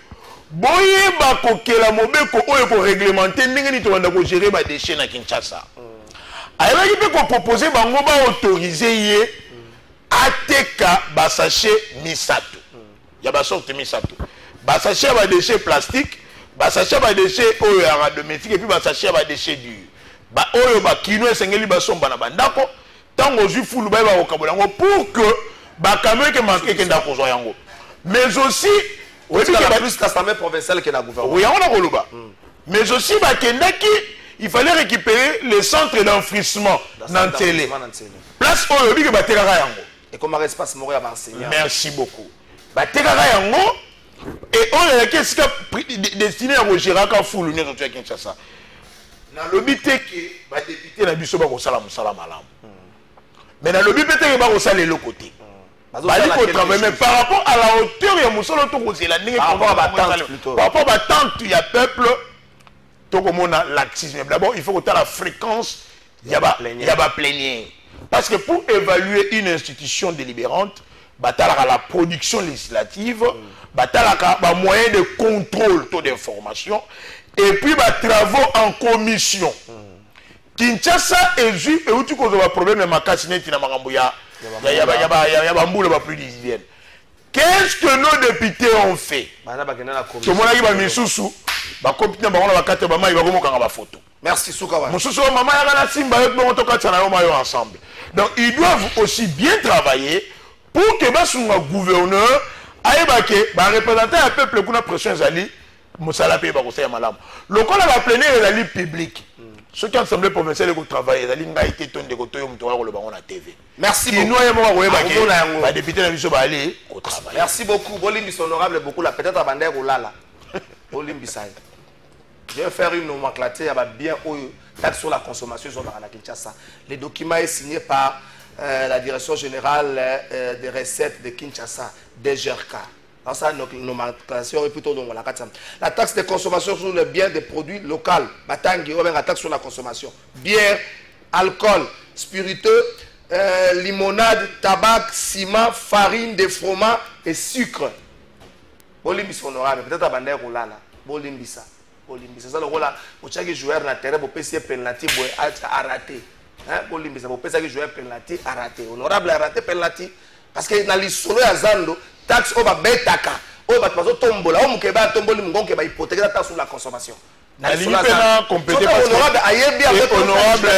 Boye ba kokela mobeko oyo ko réglementer ndenge ni to banda ko gérer ba déchets na Kinshasa. Ayeba ki pe ko proposer bango ba autoriser ye ateka ba sachet misato. Ya ba sorte misato. Ba sachet ba déchets plastiques, ba sachet ba déchets oyo ya domestique et puis ba sachet ba déchets durs. Ba oyo ba kino esengeli ba somba na bandako tango zu fulu ba ba okabolango pour que ba camion ke manqué ke ndako zo yango. Mais aussi oui, il y a plus l'Assemblée provinciale que la gouvernement. Oui, on a Koluba. Mais aussi ba kendaki il fallait récupérer les centres d'enfouissement dans télé. Place oyo bi ke ba teraka yango. Et comme un espace mort à Marseille. Merci beaucoup. Ba teraka yango et on a qu'est-ce que destiné à gérer ka fulu ne to Kinshasa. Dans le but que les députés na biso ba ko sala musala malamu. Mais dans le but que ba ko sala le côté. Mais par rapport à la hauteur ya musolo to ko zela ndenge par rapport à attente il y a peuple to ko mona laxisme. D'abord il faut que tu la fréquence il y a ba plénière. Parce que pour évaluer une institution délibérante, batalaka la production législative, batalaka ba moyen de contrôle taux d'information. Et puis, les travaux en commission. Kinshasa est vu, et où tu as un problème de ma cassinet, il y a plus d'hygiène. Qu'est-ce que nos députés ont fait? Merci, Soukawa. Ensemble. Donc, ils doivent aussi bien travailler pour que le gouverneur aille représenter un peuple qui a pression. Moussala paye bakosaya malamu. Le col a plénière est la libre publique. Ceux qui ont assemblée provinciale qui travaillent, la ligne a été tournée de côté, on le baron à TV. Merci beaucoup. Merci beaucoup. Bolimbis honorable beaucoup la peut-être à Bandère ou Lala. Bolimbis. Je vais faire une nomenclature bien haut taxe sur la consommation sur la Kinshasa. Le document est signé par la direction générale des recettes de Kinshasa, DGRK. Ça, notre nomenclature est plutôt donc la taxe de consommation sur les biens des produits locaux. La taxe sur la consommation. Bière, alcool, spiritueux, limonade, tabac, ciment, farine, de fromage et sucre. Bolimbis honorable, peut-être à Bandère ou là. Bolimbisa. Bolimbisa. Ça, le rôle là, au chaque joueur na terrain, pour passer penalty, à rater. Bolimbisa, pour passer joueur penalty, à rater. Honorable à rater penalty. Parce que dans l'histoire à Zando, taxe au betaka au batmazo tombola au mukeba tomboli mungonke ba hypothèque la taxe sur la consommation na lipena compléter parce que honorable ayebi avec honorable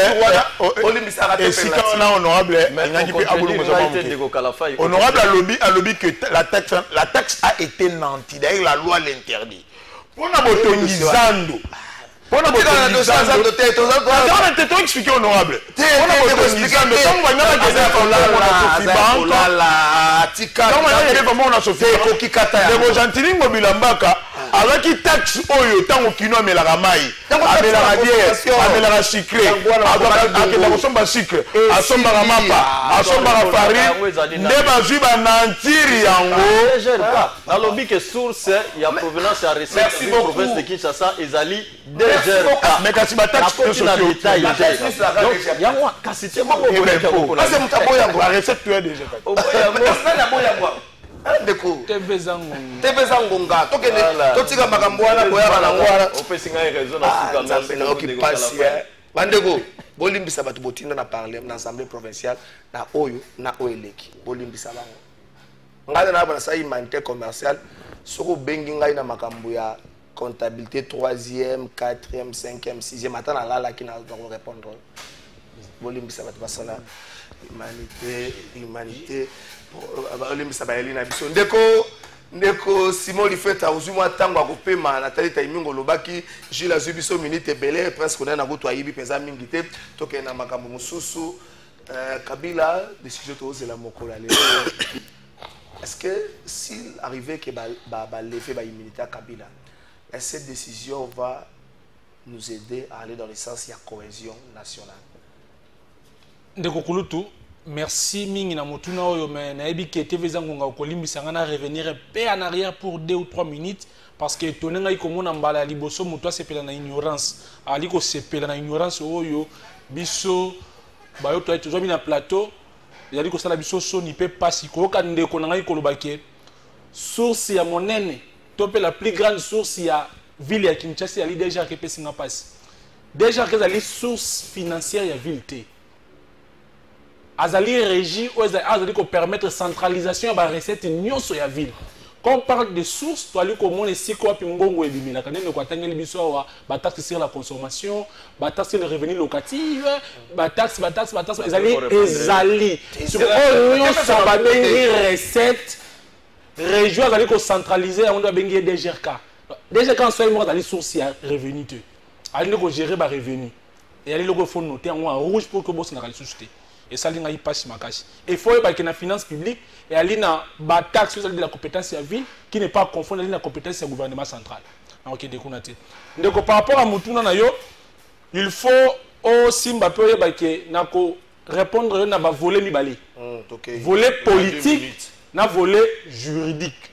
et si on a honorable ngaki pe abulu honorable a lobby que la taxe a été nantie d'ailleurs la loi l'interdit pour na botongizando pour na botongizando te to expliquer honorable pour na botongizando comme va ngana que le Gentili Mobilambaka avec qui taxe oyo tango kino amelaka mai amelaka bière amelaka sucre akenda kosomba sucre asombaka mapa asombaka farine nde bazwi banantiri yango nalobi ke source ya provenance ya recette de province de Kinshasa ezali DGRK mais kasi bataxe nyonso yango kasi te moko la recette tu es déjà ndeko tebeza ngonga tokene totika makambo wana boyaka na ngwana opesinga raison na suka na okipasi bandeko bolimbisa bato botinda na parler na assemblée provinciale na oyo eleki bolimbisa bango ngai na bana sa humanité commerciale soko bengi ngai na makambo ya comptabilité 3e 4e 5e 6e ata na lala ki na répondre bolimbisa bato basala humanité bolimbisa bayeli na biso ndeko Simon Lifeta ozuma tango akopema Nathalie Taimingo lobaki Jules azwi biso minute ebele presque on a kutu ayibi penza mingi te toke na makambo mususu Kabila décision tozela mokolo lelo. Est-ce que s'il arrivait que lever ba immunité à Kabila, cette décision va nous aider à aller dans le sens de la cohésion nationale? Ndeko Kulutu, merci mingi na motuna oyo mais na ebi ke TV zangonga okolimbisa ngana revenir peu en arrière pour 2 ou 3 minutes parce que tonenga ikomona mbala liboso muto sepela na ignorance aliko sepela na ignorance oyo biso bayo to toujours na plateau yali ko sala biso so ni pe pasi ko ka ndeko na ngai kolobake source ya monene to pe la plus grande source ya ville ya Kinshasa yali déjà ke pe singa pasi déjà que ali source financière ya ville te azali régie ou azali ko permettre centralisation ba recette nyonso ya ville. Quand on parle de sources, tu as lu comment les siko api ngongo elimina quand ne ko tangeli biso wa ba taxe sur la consommation, ba taxe sur le revenu locatif, ba taxe ezali sur nyonso ba bengi recette région azali ko centraliser on doit bengi DGRK. DGRK soit mo azali source ya revenu te. Ali ne ko gérer ba revenu. Et ali le ko faut noter en rouge pour que boss na kali société. Et ça, il y a makashi. Et il faut que la finance publique et il y a une taxe de la compétence de la ville qui n'est pas confondue avec la compétence du gouvernement central. Donc, par rapport à Moutuna, il faut aussi répondre à un volet volet politique, un volet juridique.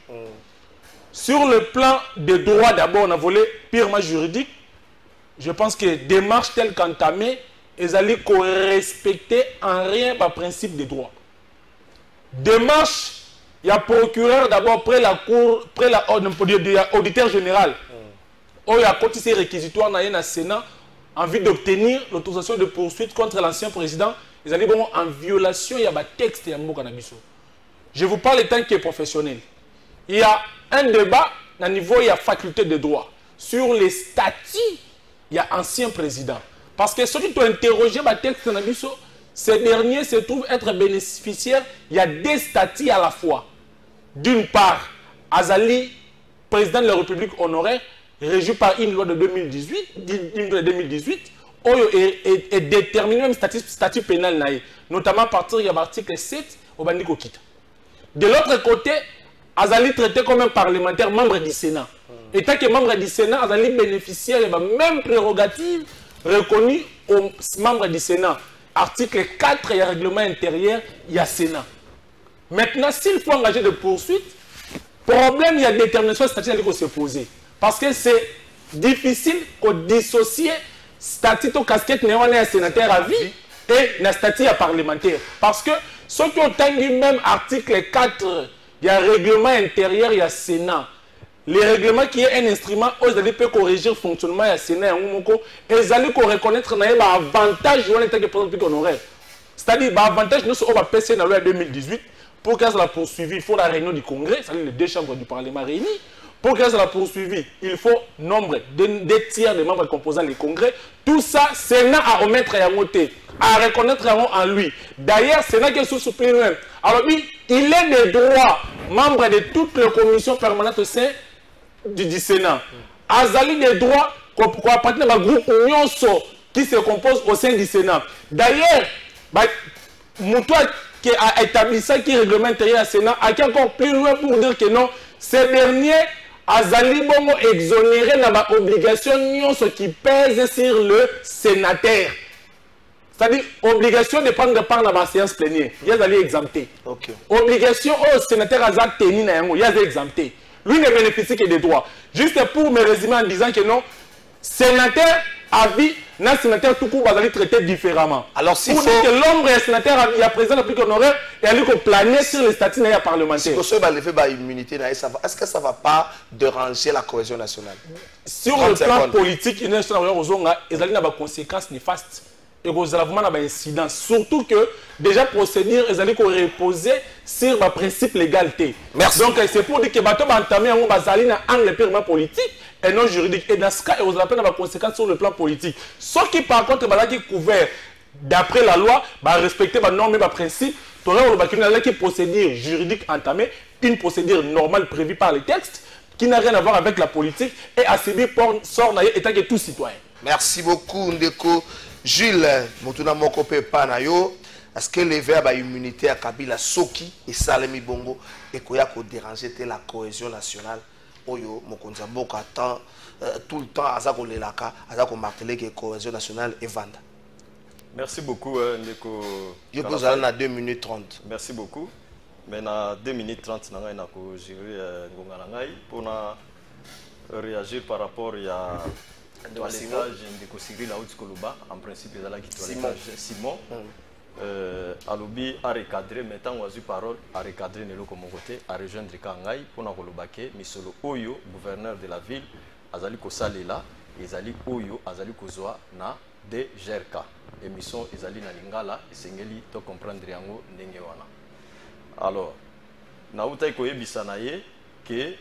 Sur le plan des droits, d'abord, un volet purement juridique. Je pense que démarche telle qu'entamée, ils allaient respecter en rien le principe des droits. Démarche, il y a procureur d'abord près la cour, près l'auditeur général. Il y a cotisé réquisitoire dans le Sénat en vue d'obtenir l'autorisation de poursuite contre l'ancien président. Ils allaient en violation, il y a un texte. Je vous parle en tant que professionnel. Il y a un débat au niveau de la faculté de droit sur les statuts. Il y a ancien président. Parce que ceux qui ont interrogé le texte, ces derniers se trouvent être bénéficiaires. Il y a des statuts à la fois. D'une part, Azali, président de la République honoraire, régi par une loi de 2018, est déterminé même statut pénal, notamment à partir de l'article 7 au Bandiko Kita. De l'autre côté, Azali traité comme un parlementaire membre du Sénat. Étant que membre du Sénat, Azali bénéficiaire de la même prérogative reconnu aux membres du Sénat. Article 4, il y a règlement intérieur, il y a Sénat. Maintenant, s'il faut engager des poursuites, problème, il y a détermination statutaire qui se poser. Parce que c'est difficile de dissocier statut de casquette néo-néa sénateur à vie et le statut parlementaire. Parce que ceux qui ont même article 4, il y a règlement intérieur, il y a Sénat. Le règlement qui est un instrument, ils allaient corriger le fonctionnement du Sénat et ils allaient reconnaître l'avantage de l'État public honoraire. C'est-à-dire l'avantage de notre PC dans la loi 2018, pour qu'elle soit poursuivie, il faut la réunion du Congrès, c'est-à-dire les 2 chambres du Parlement réunies. Pour qu'elle soit poursuivie, il faut nombre de tiers des membres composant le Congrès. Tout ça, Sénat à remettre à monter, à reconnaître en lui. D'ailleurs, Sénat qui est sous lui-même. Alors oui, il est des droits, membre de toutes les commissions permanentes au sein du Sénat. Azali des droits pour appartenir à un groupe qui se compose au sein du Sénat. D'ailleurs, Moutoua qui a établi ça, qui règlement intérieur au Sénat, a encore plus loin pour dire que non, ces derniers, Azali Bongo exonéré dans l'obligation qui pèse sur le sénateur. C'est-à-dire, obligation de prendre part dans la séance plénière. Il y a des exemptés. Obligation au sénateur Azali Teni, il y a des exemptés. Lui ne bénéficie que des droits. Juste pour me résumer en disant que non, sénateur à vie, un sénateur tout court va aller traiter différemment. Alors si pour dire que l'homme est sénateur à vie, il y a président de la République honoraire et il a plané sur les statuts parlementaires. Si vous avez levé l'immunité, est-ce que ça ne va pas déranger la cohésion nationale? Sur le plan politique, il y a des conséquences néfastes. et vous avez vraiment un incident. Surtout que déjà procédure, ils allaient reposer sur le principe l'égalité. Donc c'est pour dire que bateau va entamer un bazali na angle purement politique et non juridique. Et dans ce cas, vous avez des conséquences sur le plan politique. Ceux qui par contre qui couvert d'après la loi, va respecter les normes et les principes. Tu aurais une procédure juridique entamée, une procédure normale prévue par les textes qui n'a rien à voir avec la politique et à subir sort état que tout citoyen. Merci beaucoup Ndeko. Jules, Motuna Mokope Panayo, est-ce que les verbes à immunité à Kabila Soki et Salemi Bongo et Koya ko déranger la cohésion nationale? Oyo Mokonza Boka attend tout le temps à Zako Lelaka, à Zako marteler que cohésion nationale est vanda. Merci beaucoup Ndeko. Je pose à 2 minutes 30. Merci beaucoup. Mais dans 2 minutes 30, je vais gérer pour réagir par rapport à toilettage de Cyril Aoudskoloba. En principe, il y a là qui toilettage Simon. Alobi a recadré, mettant oisu parole, a recadré Nelo comme côté, a rejoindre Kangai pour Nakolobake, Misolo Oyo, gouverneur de la ville, Azali Kosalela, Azali Oyo, Azali Kozoa, na de GRK. Émission Azali na Lingala, et Sengeli, to comprendre Yango, Nengewana. Alors, Naouta Koyebisanaye, que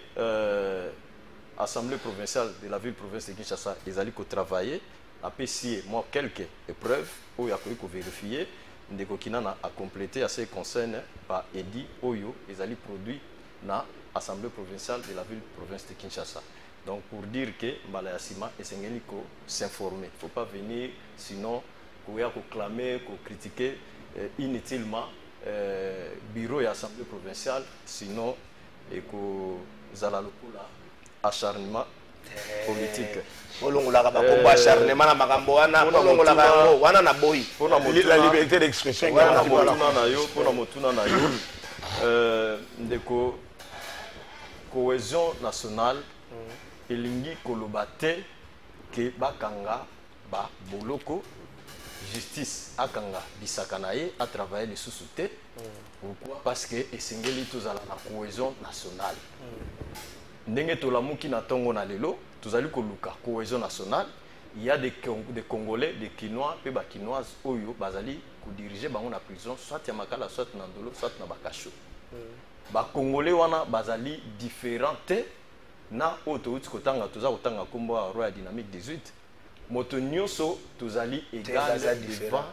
l'Assemblée provinciale de la ville-province de Kinshasa, ils allaient travailler, à PCA, moi, quelques épreuves, où il y a vérifier, Ndekokina a complété à ce qui concerne par Edi Oyo, ils allaient produire dans l'Assemblée provinciale de la ville-province de Kinshasa. Donc, pour dire que Malayasima et Sengeliko s'informer. Il ne faut pas venir, sinon, qu'on y a clamer, qu'on critiquer inutilement. Bureau et assemblée provinciale, sinon et que Zalalokula acharnement politique. La liberté d'expression. Cohésion nationale, elingi kolobate ke bakanga ba boloko. Justice akanga bisakanaye a travaillé les sous-soutés. Pourquoi? Parce que esengeli tozala la cohésion nationale. Ndenge tolamuki na tongo na lelo, tozali koluka cohésion nationale. Il y a des Congolais, des Quinois, et des Quinoises oyo bazali ko diriger bango na prison, soit ya makala, soit na ndolo, soit na bakasho. Ba Congolais wana bazali différente na auto kotanga toza kotanga kombo ya Royal Dynamique 18. Moto nyonso tozali égal devant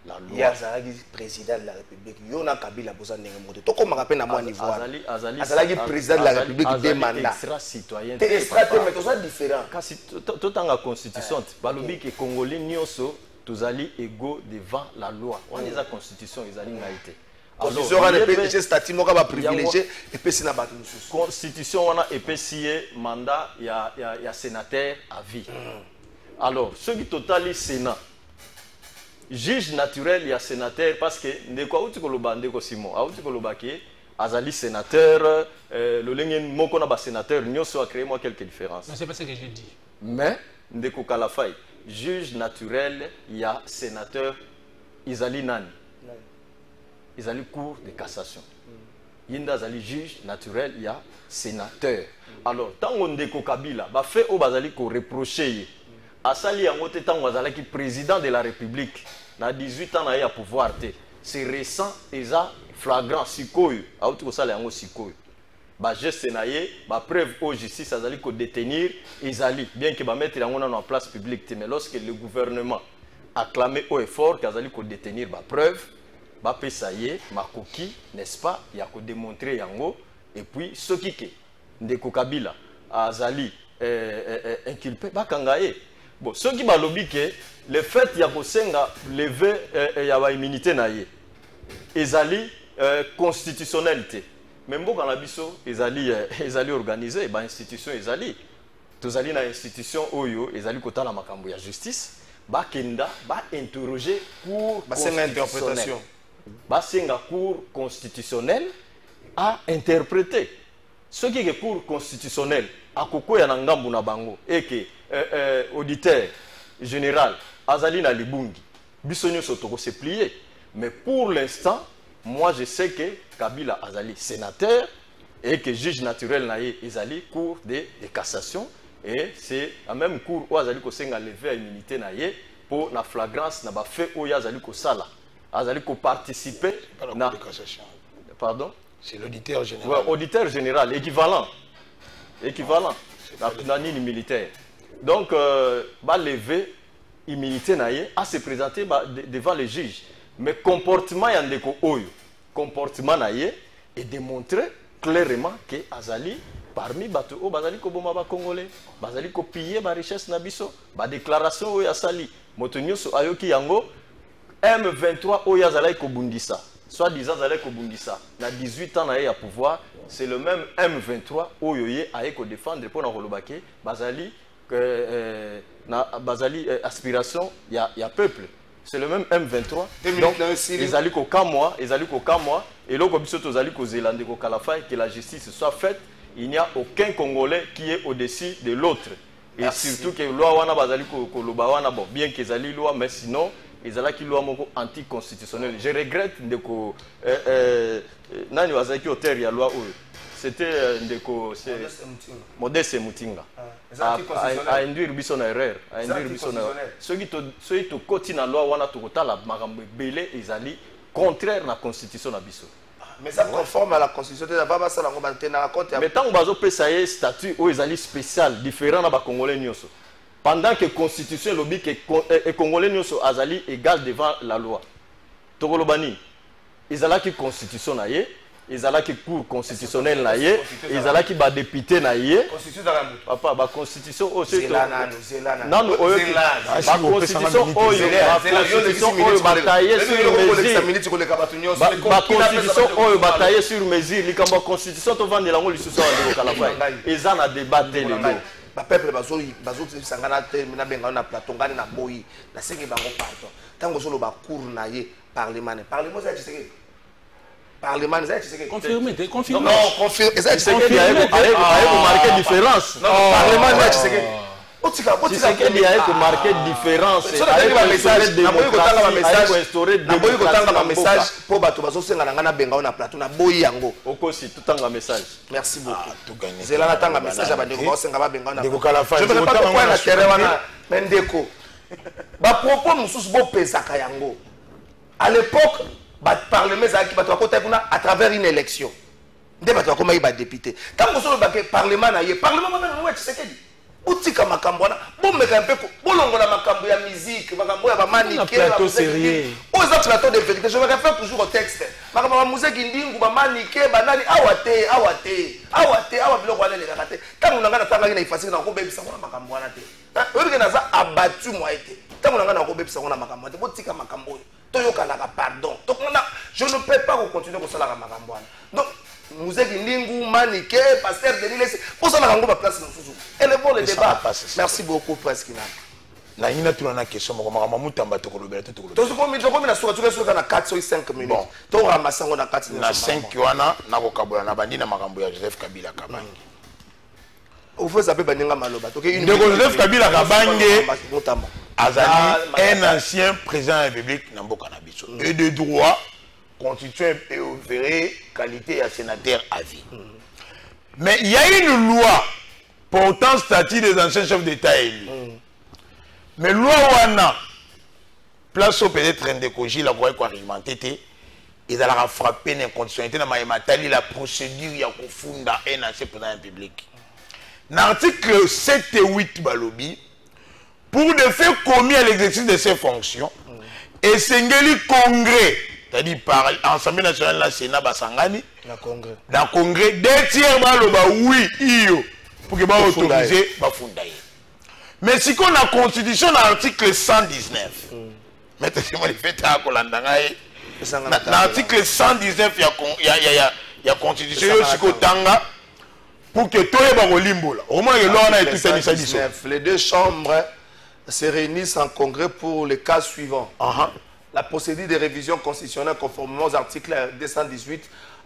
la loi. Azali président de la République. Yona Kabila boza ndenge moto. To komaka pe na moi niveau. Azali président de la République des mandats. Extra citoyen. Extra mais toza différent. Kasi totanga constitution balobi ke Congolais nyonso tozali égaux devant la loi. On est la constitution ezali ngaité. Constitution wana epesi statut moko ba privilégié epesi na bato mususu. Constitution wana epesi mandat ya sénateur à vie. Alors, ceux qui totalent Sénat, juge naturel, il y a sénateur, parce que ndeko auti koloba ndeko Simon, auti koloba ki azali sénateur, le lengen moko na ba sénateur, nyoso a créé moi quelques différences. Mais c'est pas ce que j'ai dit. Mais ndeko Kalafay, juge naturel, il y a sénateur, Izali Nani. Izali cour de cassation. Yinda azali juge naturel, il y a sénateur. Alors, tant on ndeko Kabila, ba fait au bazali ko reprocher. Asali Yangote Tango Azalaki président de la République, na 18 ans à pouvoir. C'est récent et ça flagrant sikoyo. Aouti Kosala Yango sikoyo. Ba geste naye, ba preuve au justice Azali ko détenir Izali, bien que ba mettre Yango en place publique. Mais lorsque le gouvernement a clamé haut et fort qu'Azali ko détenir ba preuve, ba pesaye, ma coquille, n'est-ce pas? Il y a ko démontrer Yango et puis ce qui est Ndeko Kabila Azali inculpé ba kangaye. Bon, ceux qui balobi que le fait qu'il y a lever immunité naie, ezali constitutionnalité. Même quand la biso ezali organisé, ba institution ezali. Tozali na institution oyo ezali kota la makambo ya justice, ba kenda ba interroger cour interprétation. Ba senga cour constitutionnelle à interpréter. Ce qui est cour constitutionnelle à koko ya ngambu na bango et que auditeur général Azali na Libungi Bissonio Sotoko s'est plié. Mais pour l'instant, moi je sais que Kabila Azali sénateur et que juge naturel naïe Azali cour de cassation et c'est la même cour où Azali Kosenga levé à immunité naïe pour la flagrance n'a pas fait où yazali ko sala azali ko participer na pardon c'est l'auditeur général. Ouais, auditeur général équivalent na nini militaire donc ba lever immunité naie à se présenter devant les juges mais comportement ya ndeko oyo comportement naie et démontrer clairement que azali parmi bato o bazali ko boma ba congolais bazali ko piller ba richesse na biso ba déclaration oyo asali moto nyonso ayoki yango M23 oyo azali ko bundisa soit disant azali ko bundisa na 18 ans na ya pouvoir c'est le même M23 oyo ye aye ko défendre pour na kolobake bazali na bazali aspiration ya peuple c'est le même M23 donc ils allaient qu'au mois et là comme ça tous allaient qu'aux Zélandais qu'au Calafay que la justice soit faite il n'y a aucun Congolais qui est au-dessus de l'autre et merci. Surtout que loi wana bazali ko loba wana bon bien qu'ils allaient loi mais sinon ils allaient qui loi moko anticonstitutionnel je regrette ndeko nani wazaki qui auteur ya loi c'était ndeko Modeste Mutinga a induire biso na erreur a induire biso na ceux qui to koti na loi wana to kotala makambo belé ezali contraire na constitution na biso mais ça conforme à la constitution de la baba ça ngo batena compte mais tant bazo pesa ye statut o ezali spécial différent na ba congolais nyonso pendant que constitution lobi que congolais nyonso azali égal devant la loi tokolobani ezala ki constitution na ye ezala ki cour constitutionnel na ye ezala ki ba député na ye papa ba constitution o c'est non non ba constitution oyo batailler sur mesure ba constitution oyo batailler sur mesure likambo constitution to vendre lango lisusu wa kala fay eza na débat de lelo ba peuple bazo sangana te na benga na plateau ngani na boyi na sengi bango pardon tango solo ba cour na ye parlement ça c'est Parlement, c'est confirmé, confirmé. Non, confirmé. C'est qu'il y a marqué différence. Non, Parlement, c'est qu'il y a marqué différence. C'est un message. Message pour Batobazo Sengana Benga na plateau na Boyango. Okosi tout un message. Merci beaucoup. C'est là un message à Bandeko Sengaba Benga na. Je ne sais pas pourquoi la terre wana Mendeko. Ba propos mususu bo pesaka yango. À l'époque Parlement à travers une élection. Des bateaux comme il va député. Tant que vous avez parlement, parlement, c'est dit. Outika makambona, bon mais un peu, bon on a makambo ya musique, makambo ya manique, plateau sérieux. Aux autres plateaux de vérité, je me réfère toujours au texte. Makambo ya musique indingu, manique, banani, awate, bilo kwa le kakate. Tant on a na tanga ina facile na ko bebisa na makambo na te. Oyo na za abattu moi été. Tant on a na ko bebisa na makambo te, botika makambo. Pardon. Donc je ne peux pas continuer comme ça la makambo. Donc Mouzeki Ndingu, Maniké, Pasteur Denis, pour ça la place nous. Élevons le débat. Merci beaucoup Preskina. Na ina tuna na question mo mama mutamba to kolobela to kolobela. To so komi na suka na 4 ou 5 minutes. To ramasa ngo na 4 minutes. Na 5 wana na ko kabola na bandina makambo ya Joseph Kabila Kabange. Vous savez baninga maloba. To ke de Joseph Kabila Kabange azali un ancien président de la République Namboka Nabiso et de droit constitué et verré qualité à sénateur à vie. Mais il y a une loi portant statut des anciens chefs d'État élus. Mais loi wana place au peut-être un décogi la quoi argumenté ils allaient frapper l'inconstitutionnalité dans la procédure il y a confunda un ancien président de la République. L'article 7 et 8 balobi pour des faits commis à l'exercice de ses fonctions, et Sengeli Congrès, c'est-à-dire par l'Assemblée nationale, la Sénat, Basangani, dans Congrès, 2 tiers, oui, pour que vous autorisez, mais si qu'on a la Constitution, l'article 119, mettez-moi les faits à Kolandangaï, l'article 119, il y a la Constitution, pour que tout le monde limbo. Au moins, les deux chambres se réunissent en congrès pour les cas suivants. La procédure de révision constitutionnelle conformément aux articles 218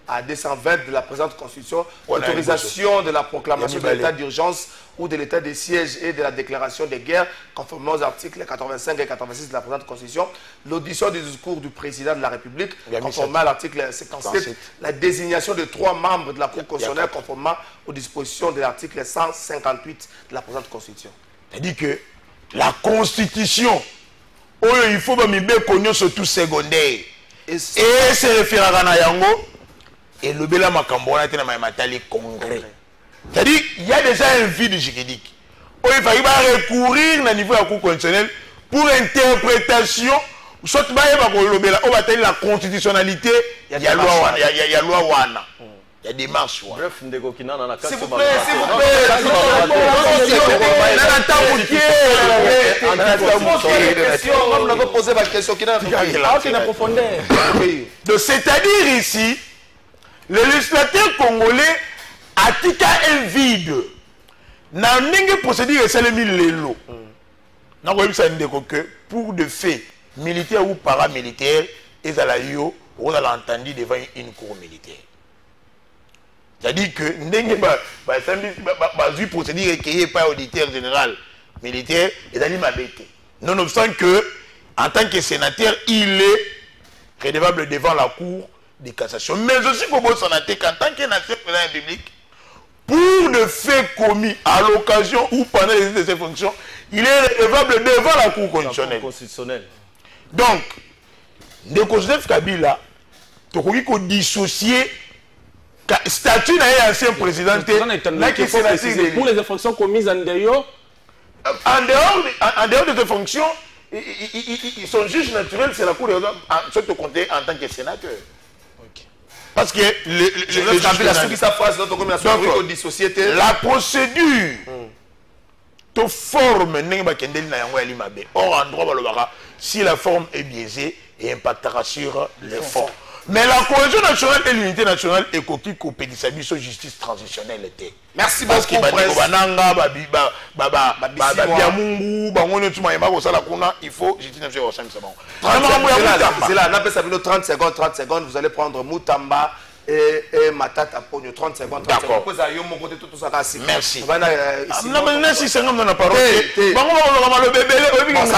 à 220 de la présente constitution, l'autorisation de la proclamation de l'état d'urgence ou de l'état de siège et de la déclaration de guerre conformément aux articles 85 et 86 de la présente constitution, l'audition du discours du président de la République conformément à l'article 57, la désignation de 3 membres de la Cour constitutionnelle conformément aux dispositions de l'article 158 de la présente constitution. C'est-à-dire que la Constitution il faut que surtout secondaire. Et c'est référent à Yango. Et le Bela Makambona est dans le congrès. C'est-à-dire qu'il y a déjà un vide juridique. Il va recourir au niveau de la Cour constitutionnelle pour interprétation. Soit il va la constitutionnalité, il y a loi. Il y a loi Wana. Il y a des marches. Bref, s'il vous plaît, s'il vous plaît. C'est-à-dire ici, le législateur congolais a tika un vide. N'a pas procédure et c'est le mille pour de faits militaires ou paramilitaires, ils ont entendu devant une cour militaire. C'est-à-dire que nous procédure recueillie par l'auditeur général militaire et d'aller m'abaiter. Nonobstant que, en tant que sénateur, il est redevable devant la cour de cassation. Mais aussi comme sénateur, qu'en tant que nation président de la République, pour de faits commis à l'occasion ou pendant l'exercice de ses fonctions, il est redevable devant la cour constitutionnelle. Donc, le Joseph Kabila, tu peux dissocier statut d'un ancien président pour les infractions commises en dehors de ses fonctions, son juge naturel, c'est la Cour de compter en tant que sénateur. Parce que la procédure te forme or en droit, si la forme est biaisée et impactera sur les fonds. Mais la cohésion nationale et l'unité nationale est coquille copée de justice transitionnelle. Merci beaucoup, il faut justice nationale. 30 secondes, vous allez prendre Moutamba et Matata Pogno. 30 secondes. D'accord. Merci. Ça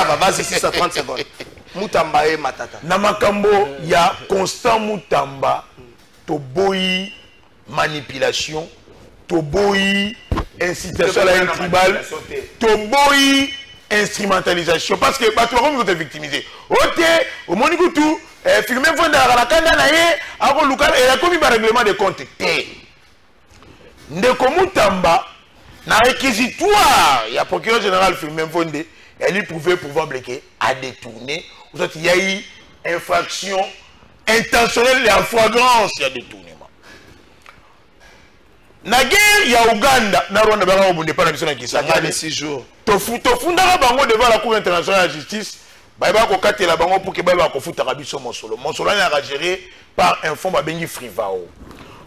va, vas-y, 30 secondes. Moutamba et Matata. Namakambo, il y a constant Moutamba, toboyi manipulation, toboyi incitation à la haine tribale, toboyi instrumentalisation. Parce que tu vas te victimiser. Ok, au Monigoutou, filmer Fonda à la Kandanaye, avant Lukan, et il a commis un règlement de compte. Ndeko Moutamba, dans le réquisitoire, il y a procureur général filmer Fonda, elle pouvait pouvoir bloquer à détourner. Il y a eu infraction intentionnelle et en flagrance, il y a détournement. Na guerre, il y a Ouganda, na Rwanda, on n'est pas la mission qui s'est gardé 6 jours. Tofunda bango devant la Cour internationale de la justice, Baïba Kokate la bango pour que Baïba Kofuta Rabiso Monsolo. Monsolo est géré par un fonds Babengi Frivao.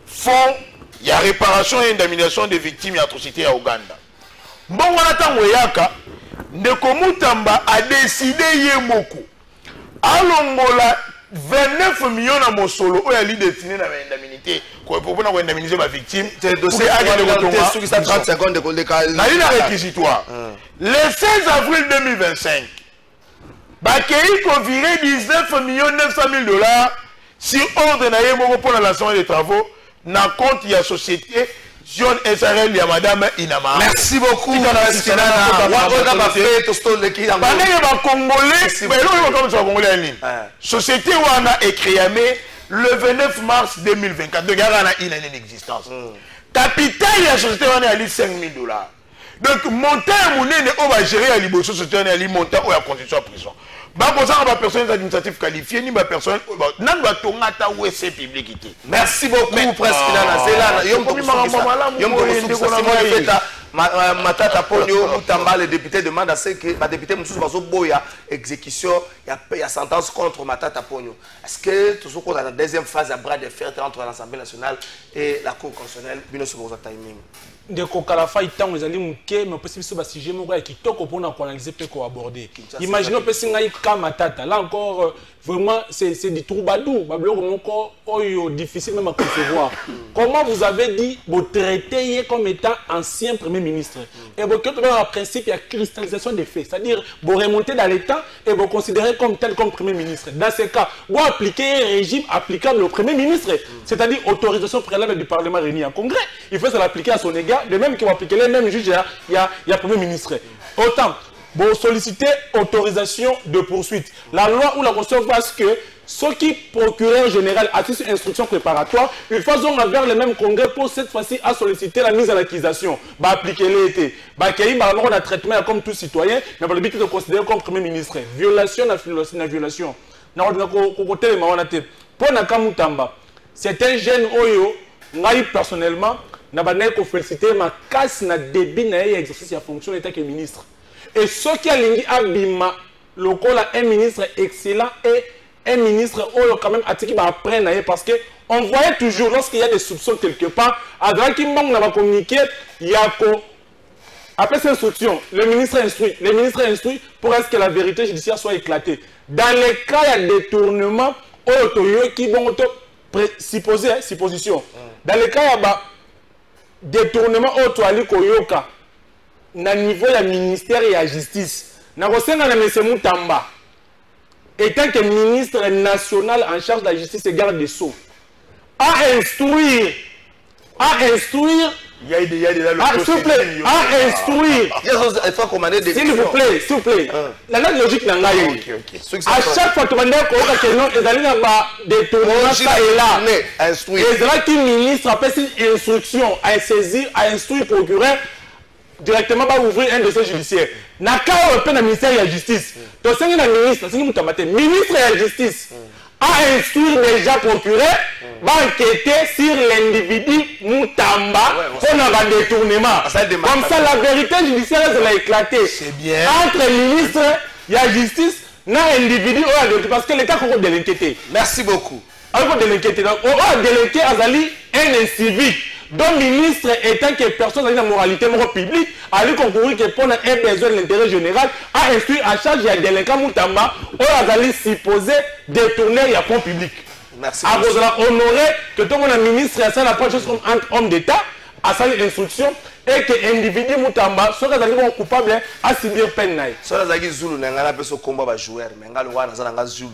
Fonds, il y a réparation et indemnisation des victimes d'atrocités à Ouganda. Bon, on attend Weyaka, Ndeko Moutamba a décidé Yemoko. Alongola 29 millions à Mosolo, où il est destiné à l'indemnité, pour indemniser ma victime. C'est dossier 30 secondes de réquisitoire. Le 16 avril 2025, Bakei a viré 19 900 000 $ sur ordre de pour le lancement des travaux, dans compte de la société. John SRL, Madame Inama. Merci beaucoup. Société Wana est créée le 29 mars 2024. Donc, il y a une existence. Capital de la société Wana est 5 000 $. Donc, montant on va gérer à la société Wana est montant ou à constitution en prison. Personne administrative qualifiée, ni personne merci beaucoup, Presse Matata Pogno, Moutamba, les députés demandent à ce que les députés Boya exécution, il y a sentence contre Matata Pogno. Est-ce que tout ce qu'on a dans la deuxième phase à bras de fer entre l'Assemblée nationale et la Cour constitutionnelle, bien sûr, vous timing? De kokalafa itango ezali muke mais possible ce sujet moko qui toko pour analyser pe ko aborder. Imaginons pe singa ka Matata là encore vraiment c'est du troubadour babloko moko oyo difficile même à concevoir. Comment vous avez dit vous traitez comme étant ancien premier ministre et vous que un principe il y a cristallisation des faits, c'est-à-dire vous remontez dans le temps et vous considérez comme tel comme premier ministre. Dans ce cas, vous appliquez un régime applicable au premier ministre, c'est-à-dire autorisation préalable du Parlement réuni en congrès. Il faut se l'appliquer à son égard, de même qu'il va appliquer les mêmes juges, il y a premier ministre. Autant, Bon, solliciter autorisation de poursuite. La loi ou la Constitution passe que ceux qui procureur général attestent une instruction préparatoire, ils faisons vers le même congrès pour cette fois-ci à solliciter la mise à l'accusation. Bah appliquer l'été. Bah qu'il y a un traitement comme tout citoyen, mais le but de considérer comme premier ministre. Violation na violation. Pour Nakamutamba, c'est un jeune oyo, moi personnellement, n'a pas félicité ma casse na débit na exercice de fonction d'état que ministre. Et ce qui a lingi abima, le un ministre excellent et un ministre quand même qui va apprendre parce que on voyait toujours lorsqu'il y a des soupçons quelque part, à droite qui manque n'a communiqué, il y a après cette instruction, le ministre instruit pour est-ce que la vérité judiciaire soit éclatée. Dans les cas il y a détournement qui vont supposition. Dans les cas il y a détournement koyoka na niveau ya ministère et la justice. Na kosenga na M. Moutamba étant que ministre national en charge de la justice et garde des sceaux à instruire il y a s'il vous plaît, à instruire. S'il vous plaît. La logique n'a pas à chaque fois que tu as que non, ils allaient avoir des tournements ça et là. Les là qui ministre après une instruction à saisir, à instruire procureur directement va ouvrir un dossier judiciaire. Na cas au ministère de la justice. Donc c'est un ministre, ministre de la justice. A instruire déjà procureur, va enquêter sur l'individu Moutamba pour un détournement. Comme ça, la vérité judiciaire va éclater. C'est bien. Entre le ministre et la justice, l'individu parce que l'État a délinqué. Merci beaucoup. Alors, délinqué. Donc, on a délinqué Azali un civique. Donc, ministre étant que personne n'a la moralité publique, a lui concourir que pour un besoin de l'intérêt général, a instruit à charge de délinquant Moutamba, on a supposé détourner les fonds publics. Merci. À cause de la honorer que tout le monde ministre a ça la première chose comme un homme d'État, à sa instruction, et que l'individu Moutamba soit coupable à subir peine. Si on a dit Zulu, on a fait ce combat à jouer, mais on a fait Zulu.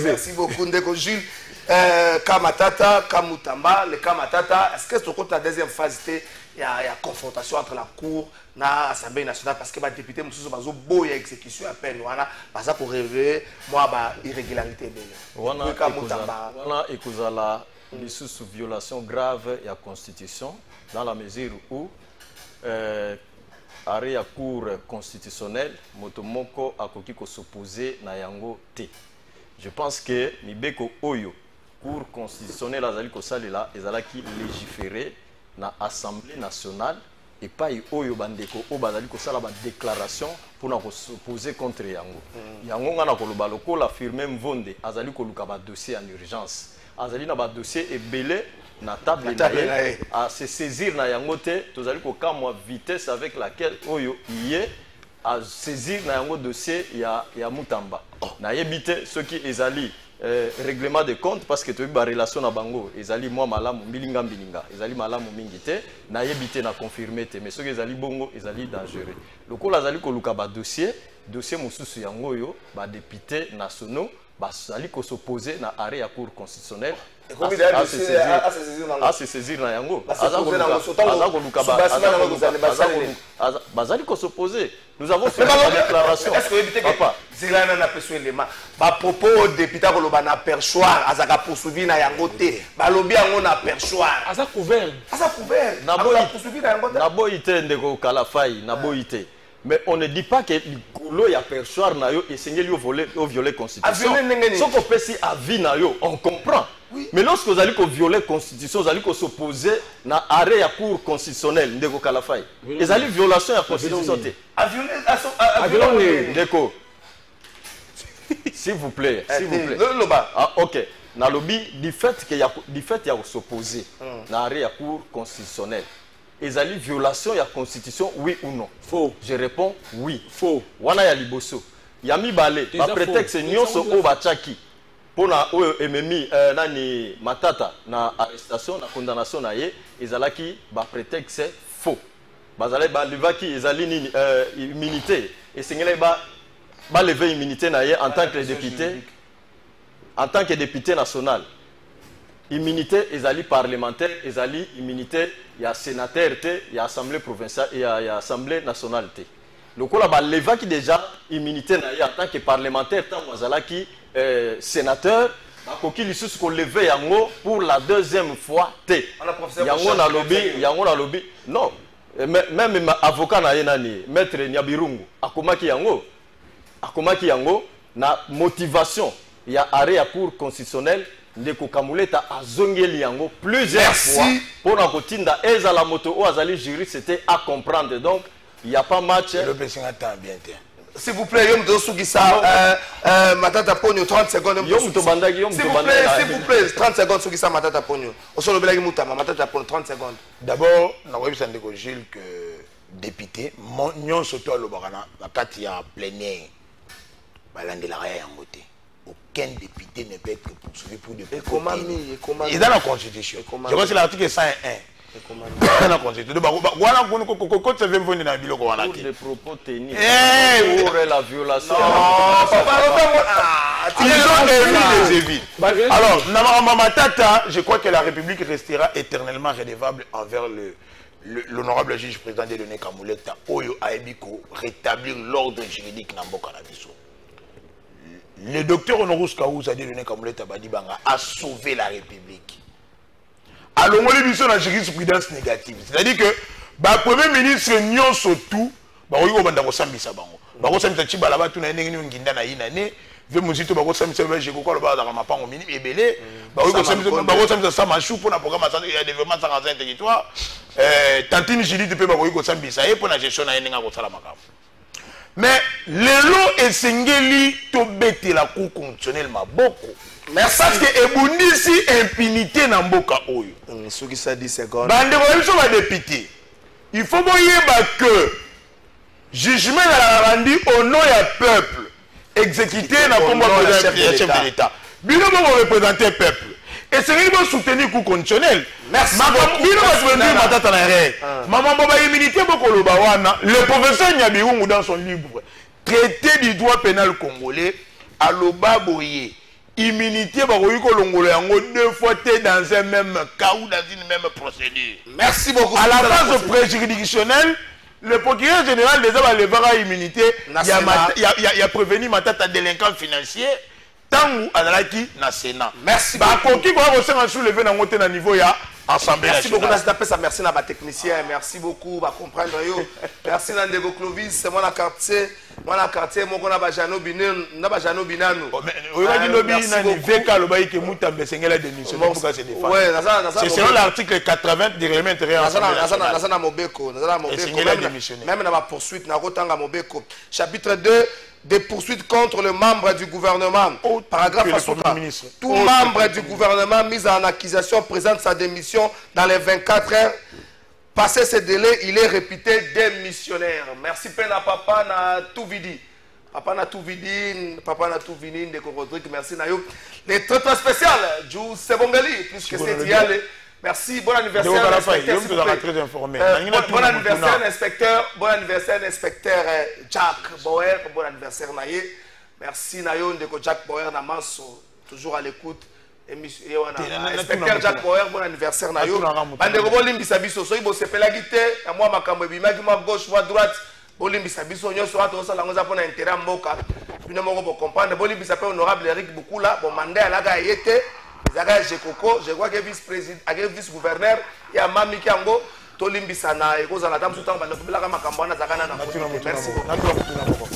Merci beaucoup, Ndeko Jules. Kamatata, Kamutamba, le Kamatata, est-ce que c'est la deuxième phase, il y a confrontation entre la Cour et l'Assemblée nationale parce que les députés ont beau exécution à peine, parce pour révéler l'irrégularité. Wana sous violation grave de la Constitution dans la mesure où arrêt la Cour constitutionnelle, Motomoko a s'opposer na yango te. Je pense que Mibeko Oyo Cour constitutionnelle azali kosalela ezalaki légiférer na Assemblée nationale et pas oyo bandeko o bazali kosala ba déclaration pour na s'opposer contre yango. Yango ngana koloba lokola firme Mvonde azali koluka ba dossier en urgence. Azali na ba dossier ebele na table à se saisir na yango te tozali ko kamwa vitesse avec laquelle oyo yé à saisir na yango dossier ya Moutamba. Na yebite ceux qui ezali règlement de compte parce que tu as une relation na bango ezali moi malamu milinga ezali malamu mingite na yebite na confirmer te mais ceux qui ezali bongo ezali dangereux lokola azali ko luka ba dossier mususu yango yo ba députés nationaux bazali ko s'opposer na arrêt ya cour constitutionnelle à se saisir na yango bazali ko s'opposer. Nous avons fait la déclaration. Est-ce que papa Zilana n'a pas su l'élément. Ba propos député ko loba na perchoir azaka poursuivi na yango te. Ba lobi yango na perchoir. Asa couvert. Na poursuivi na yango te. Na boité ndeko kalafai na boité. Mais on ne dit pas que l'eau y a perchoir na yo et sengeli au violer constitution. Ce qu'on fait si à vie na yo, on comprend. Oui. Mais lorsque vous allez violer la constitution, vous allez s'opposer à l'arrêt à cour constitutionnelle, ndeko kalafai. Et allez violation de la constitution. À violer ndeko. S'il vous plaît, s'il vous plaît. Ah, ok. Dans le lobby, du fait qu'il y a s'opposer à l'arrêt à cour constitutionnelle. Et allez violation de la constitution, oui ou non? Faux. Je réponds oui. Faux. Wana ya liboso. Yami balé. Par prétexte nyonso o bachaki. Pour na MMI nani matata na arrestation na condamnation na ye ezalaki ba prétexte faux bazale ba levaki ezali ni immunité et sengela ba lever immunité na ye en tant que député national immunité ezali parlementaire ezali immunité ya sénateur te ya assemblée provinciale ya assemblée nationale te lokola balevaki déjà immunité na ye en tant que parlementaire ntango azalaki sénateur bakoki lisusu koleve yango pour la deuxième fois te yango na lobi non même avocat na ye nani maître Nyabirungu akomaki yango na motivation ya arrêt ya cour constitutionnelle ndeko Kamuleta azongeli yango plusieurs fois pour na kotinda ezala moto o azali juriste c'était à comprendre donc il y a pas match le PC attend bien. S'il vous plaît, Yom Sugisa, Matata Pogno, 30 secondes. S'il vous plaît, 30 secondes, Sugisa, Matata Pogno. Au sol, le Moutama, Matata Pogno, 30 secondes. D'abord, on a website de Gilles que député, Nyon Soto Lobarana, la Katia plénière, Balandelaria en côté. Aucun député ne peut être poursuivi pour des propos. Et dans la Constitution, je crois que c'est l'article 101. La Constitution. Voilà, quand tu veux venir dans le bureau, on a dit. Des propos tenus pour la violation. Alors, Namama Tata, je crois que la République restera éternellement redevable envers l'honorable juge président de Denis Kamuleta, Oyo Aebiko, rétablir l'ordre juridique dans Mboka Nabiso. Le docteur Honorus Kaouza de Denis Kamuleta Badibanga a sauvé la République. Alors, on a une jurisprudence négative. C'est-à-dire que le Premier ministre Nyon Sotou, il y a un peu de sambisa bango. Bako sambisa chiba là-bas tout na nengi nginda na inane. Ve muzito bako sambisa je ko ba dans ma pango mini ebele. Bako sambisa samachou pour na programme ya développement sans territoire. Tantine Judith pe bako sambisa et pour la gestion na nenga ko sala makam. Mais lelo esengeli to bete la cour constitutionnelle maboko. Merci. Parce que ebundisi impunité na mboka oyo. Soki ça 10 secondes. Bande ko biso ba député. Il faut boyeba que jugement na randi au nom ya peuple exécuté na combat chef de l'État. Bino bo représenter peuple. Et c'est lui qui soutenir coup conditionnel. Merci beaucoup. Bino ba soutenir matata na re. Maman boba immunité boko loba wana. Le professeur Nyabirungu dans son livre Traité du droit pénal congolais à loba boye. Immunité bakoyiko longolo yango deux fois dans un même cas ou dans une même procédure. Merci beaucoup. À la phase préjuridictionnelle, le procureur général déjà va lever à immunité. Il y a prévenu matata délinquant financier. Tangu Adalaki na Sénat. Merci beaucoup. Qui va vous soulever dans le niveau ya Assemblée nationale. Merci beaucoup. Merci à ma technicien. Merci beaucoup. Va comprendre merci à Ndego Clovis. C'est moi la quartier. Moi la quartier. Moi on a Bajano Binano. On a Bajano Binano. C'est selon l'article 80 du règlement intérieur. Nazana Mobeko. Même dans ma poursuite, Narotanga Mobeko. Chapitre 2. Des poursuites contre le membre du gouvernement. Paragraphe Asuka. Tout membre du gouvernement mis en accusation présente sa démission dans les 24 heures. Passé ce délai, il est réputé démissionnaire. Merci Pena Papa na tout vidi. Papa na tout vidi, Papa na tout vidi, Ndeko Rodrigue, merci Nayo. Les traitements spéciaux, Jou Sebongali, plus que c'est dial. Merci, bon anniversaire, inspecteur. Bon anniversaire, inspecteur. Bon anniversaire, inspecteur Jack Bauer. Bon anniversaire, Naye. Merci, Nayo, Ndeko Jack Bauer, Namaso, toujours à l'écoute. Inspecteur Jack Bauer, bon anniversaire, Nayo. Bandeko Bolimbi Sabiso, soy bo sepela guité, à moi, ma cambo, bimagi, moi, gauche, moi, droite. Bolimbi Sabiso, nyo soit au salon, on a pour intérêt Mboka. Puis nous avons comprendre. Bolimbi s'appelle honorable Eric Boukoula, bon mandat à la gaïete. Je crois que vice-président, vice-gouverneur, il y a Mami Kiango, Tolimbi Sana, et Kozana Tam Soutan, Merci beaucoup.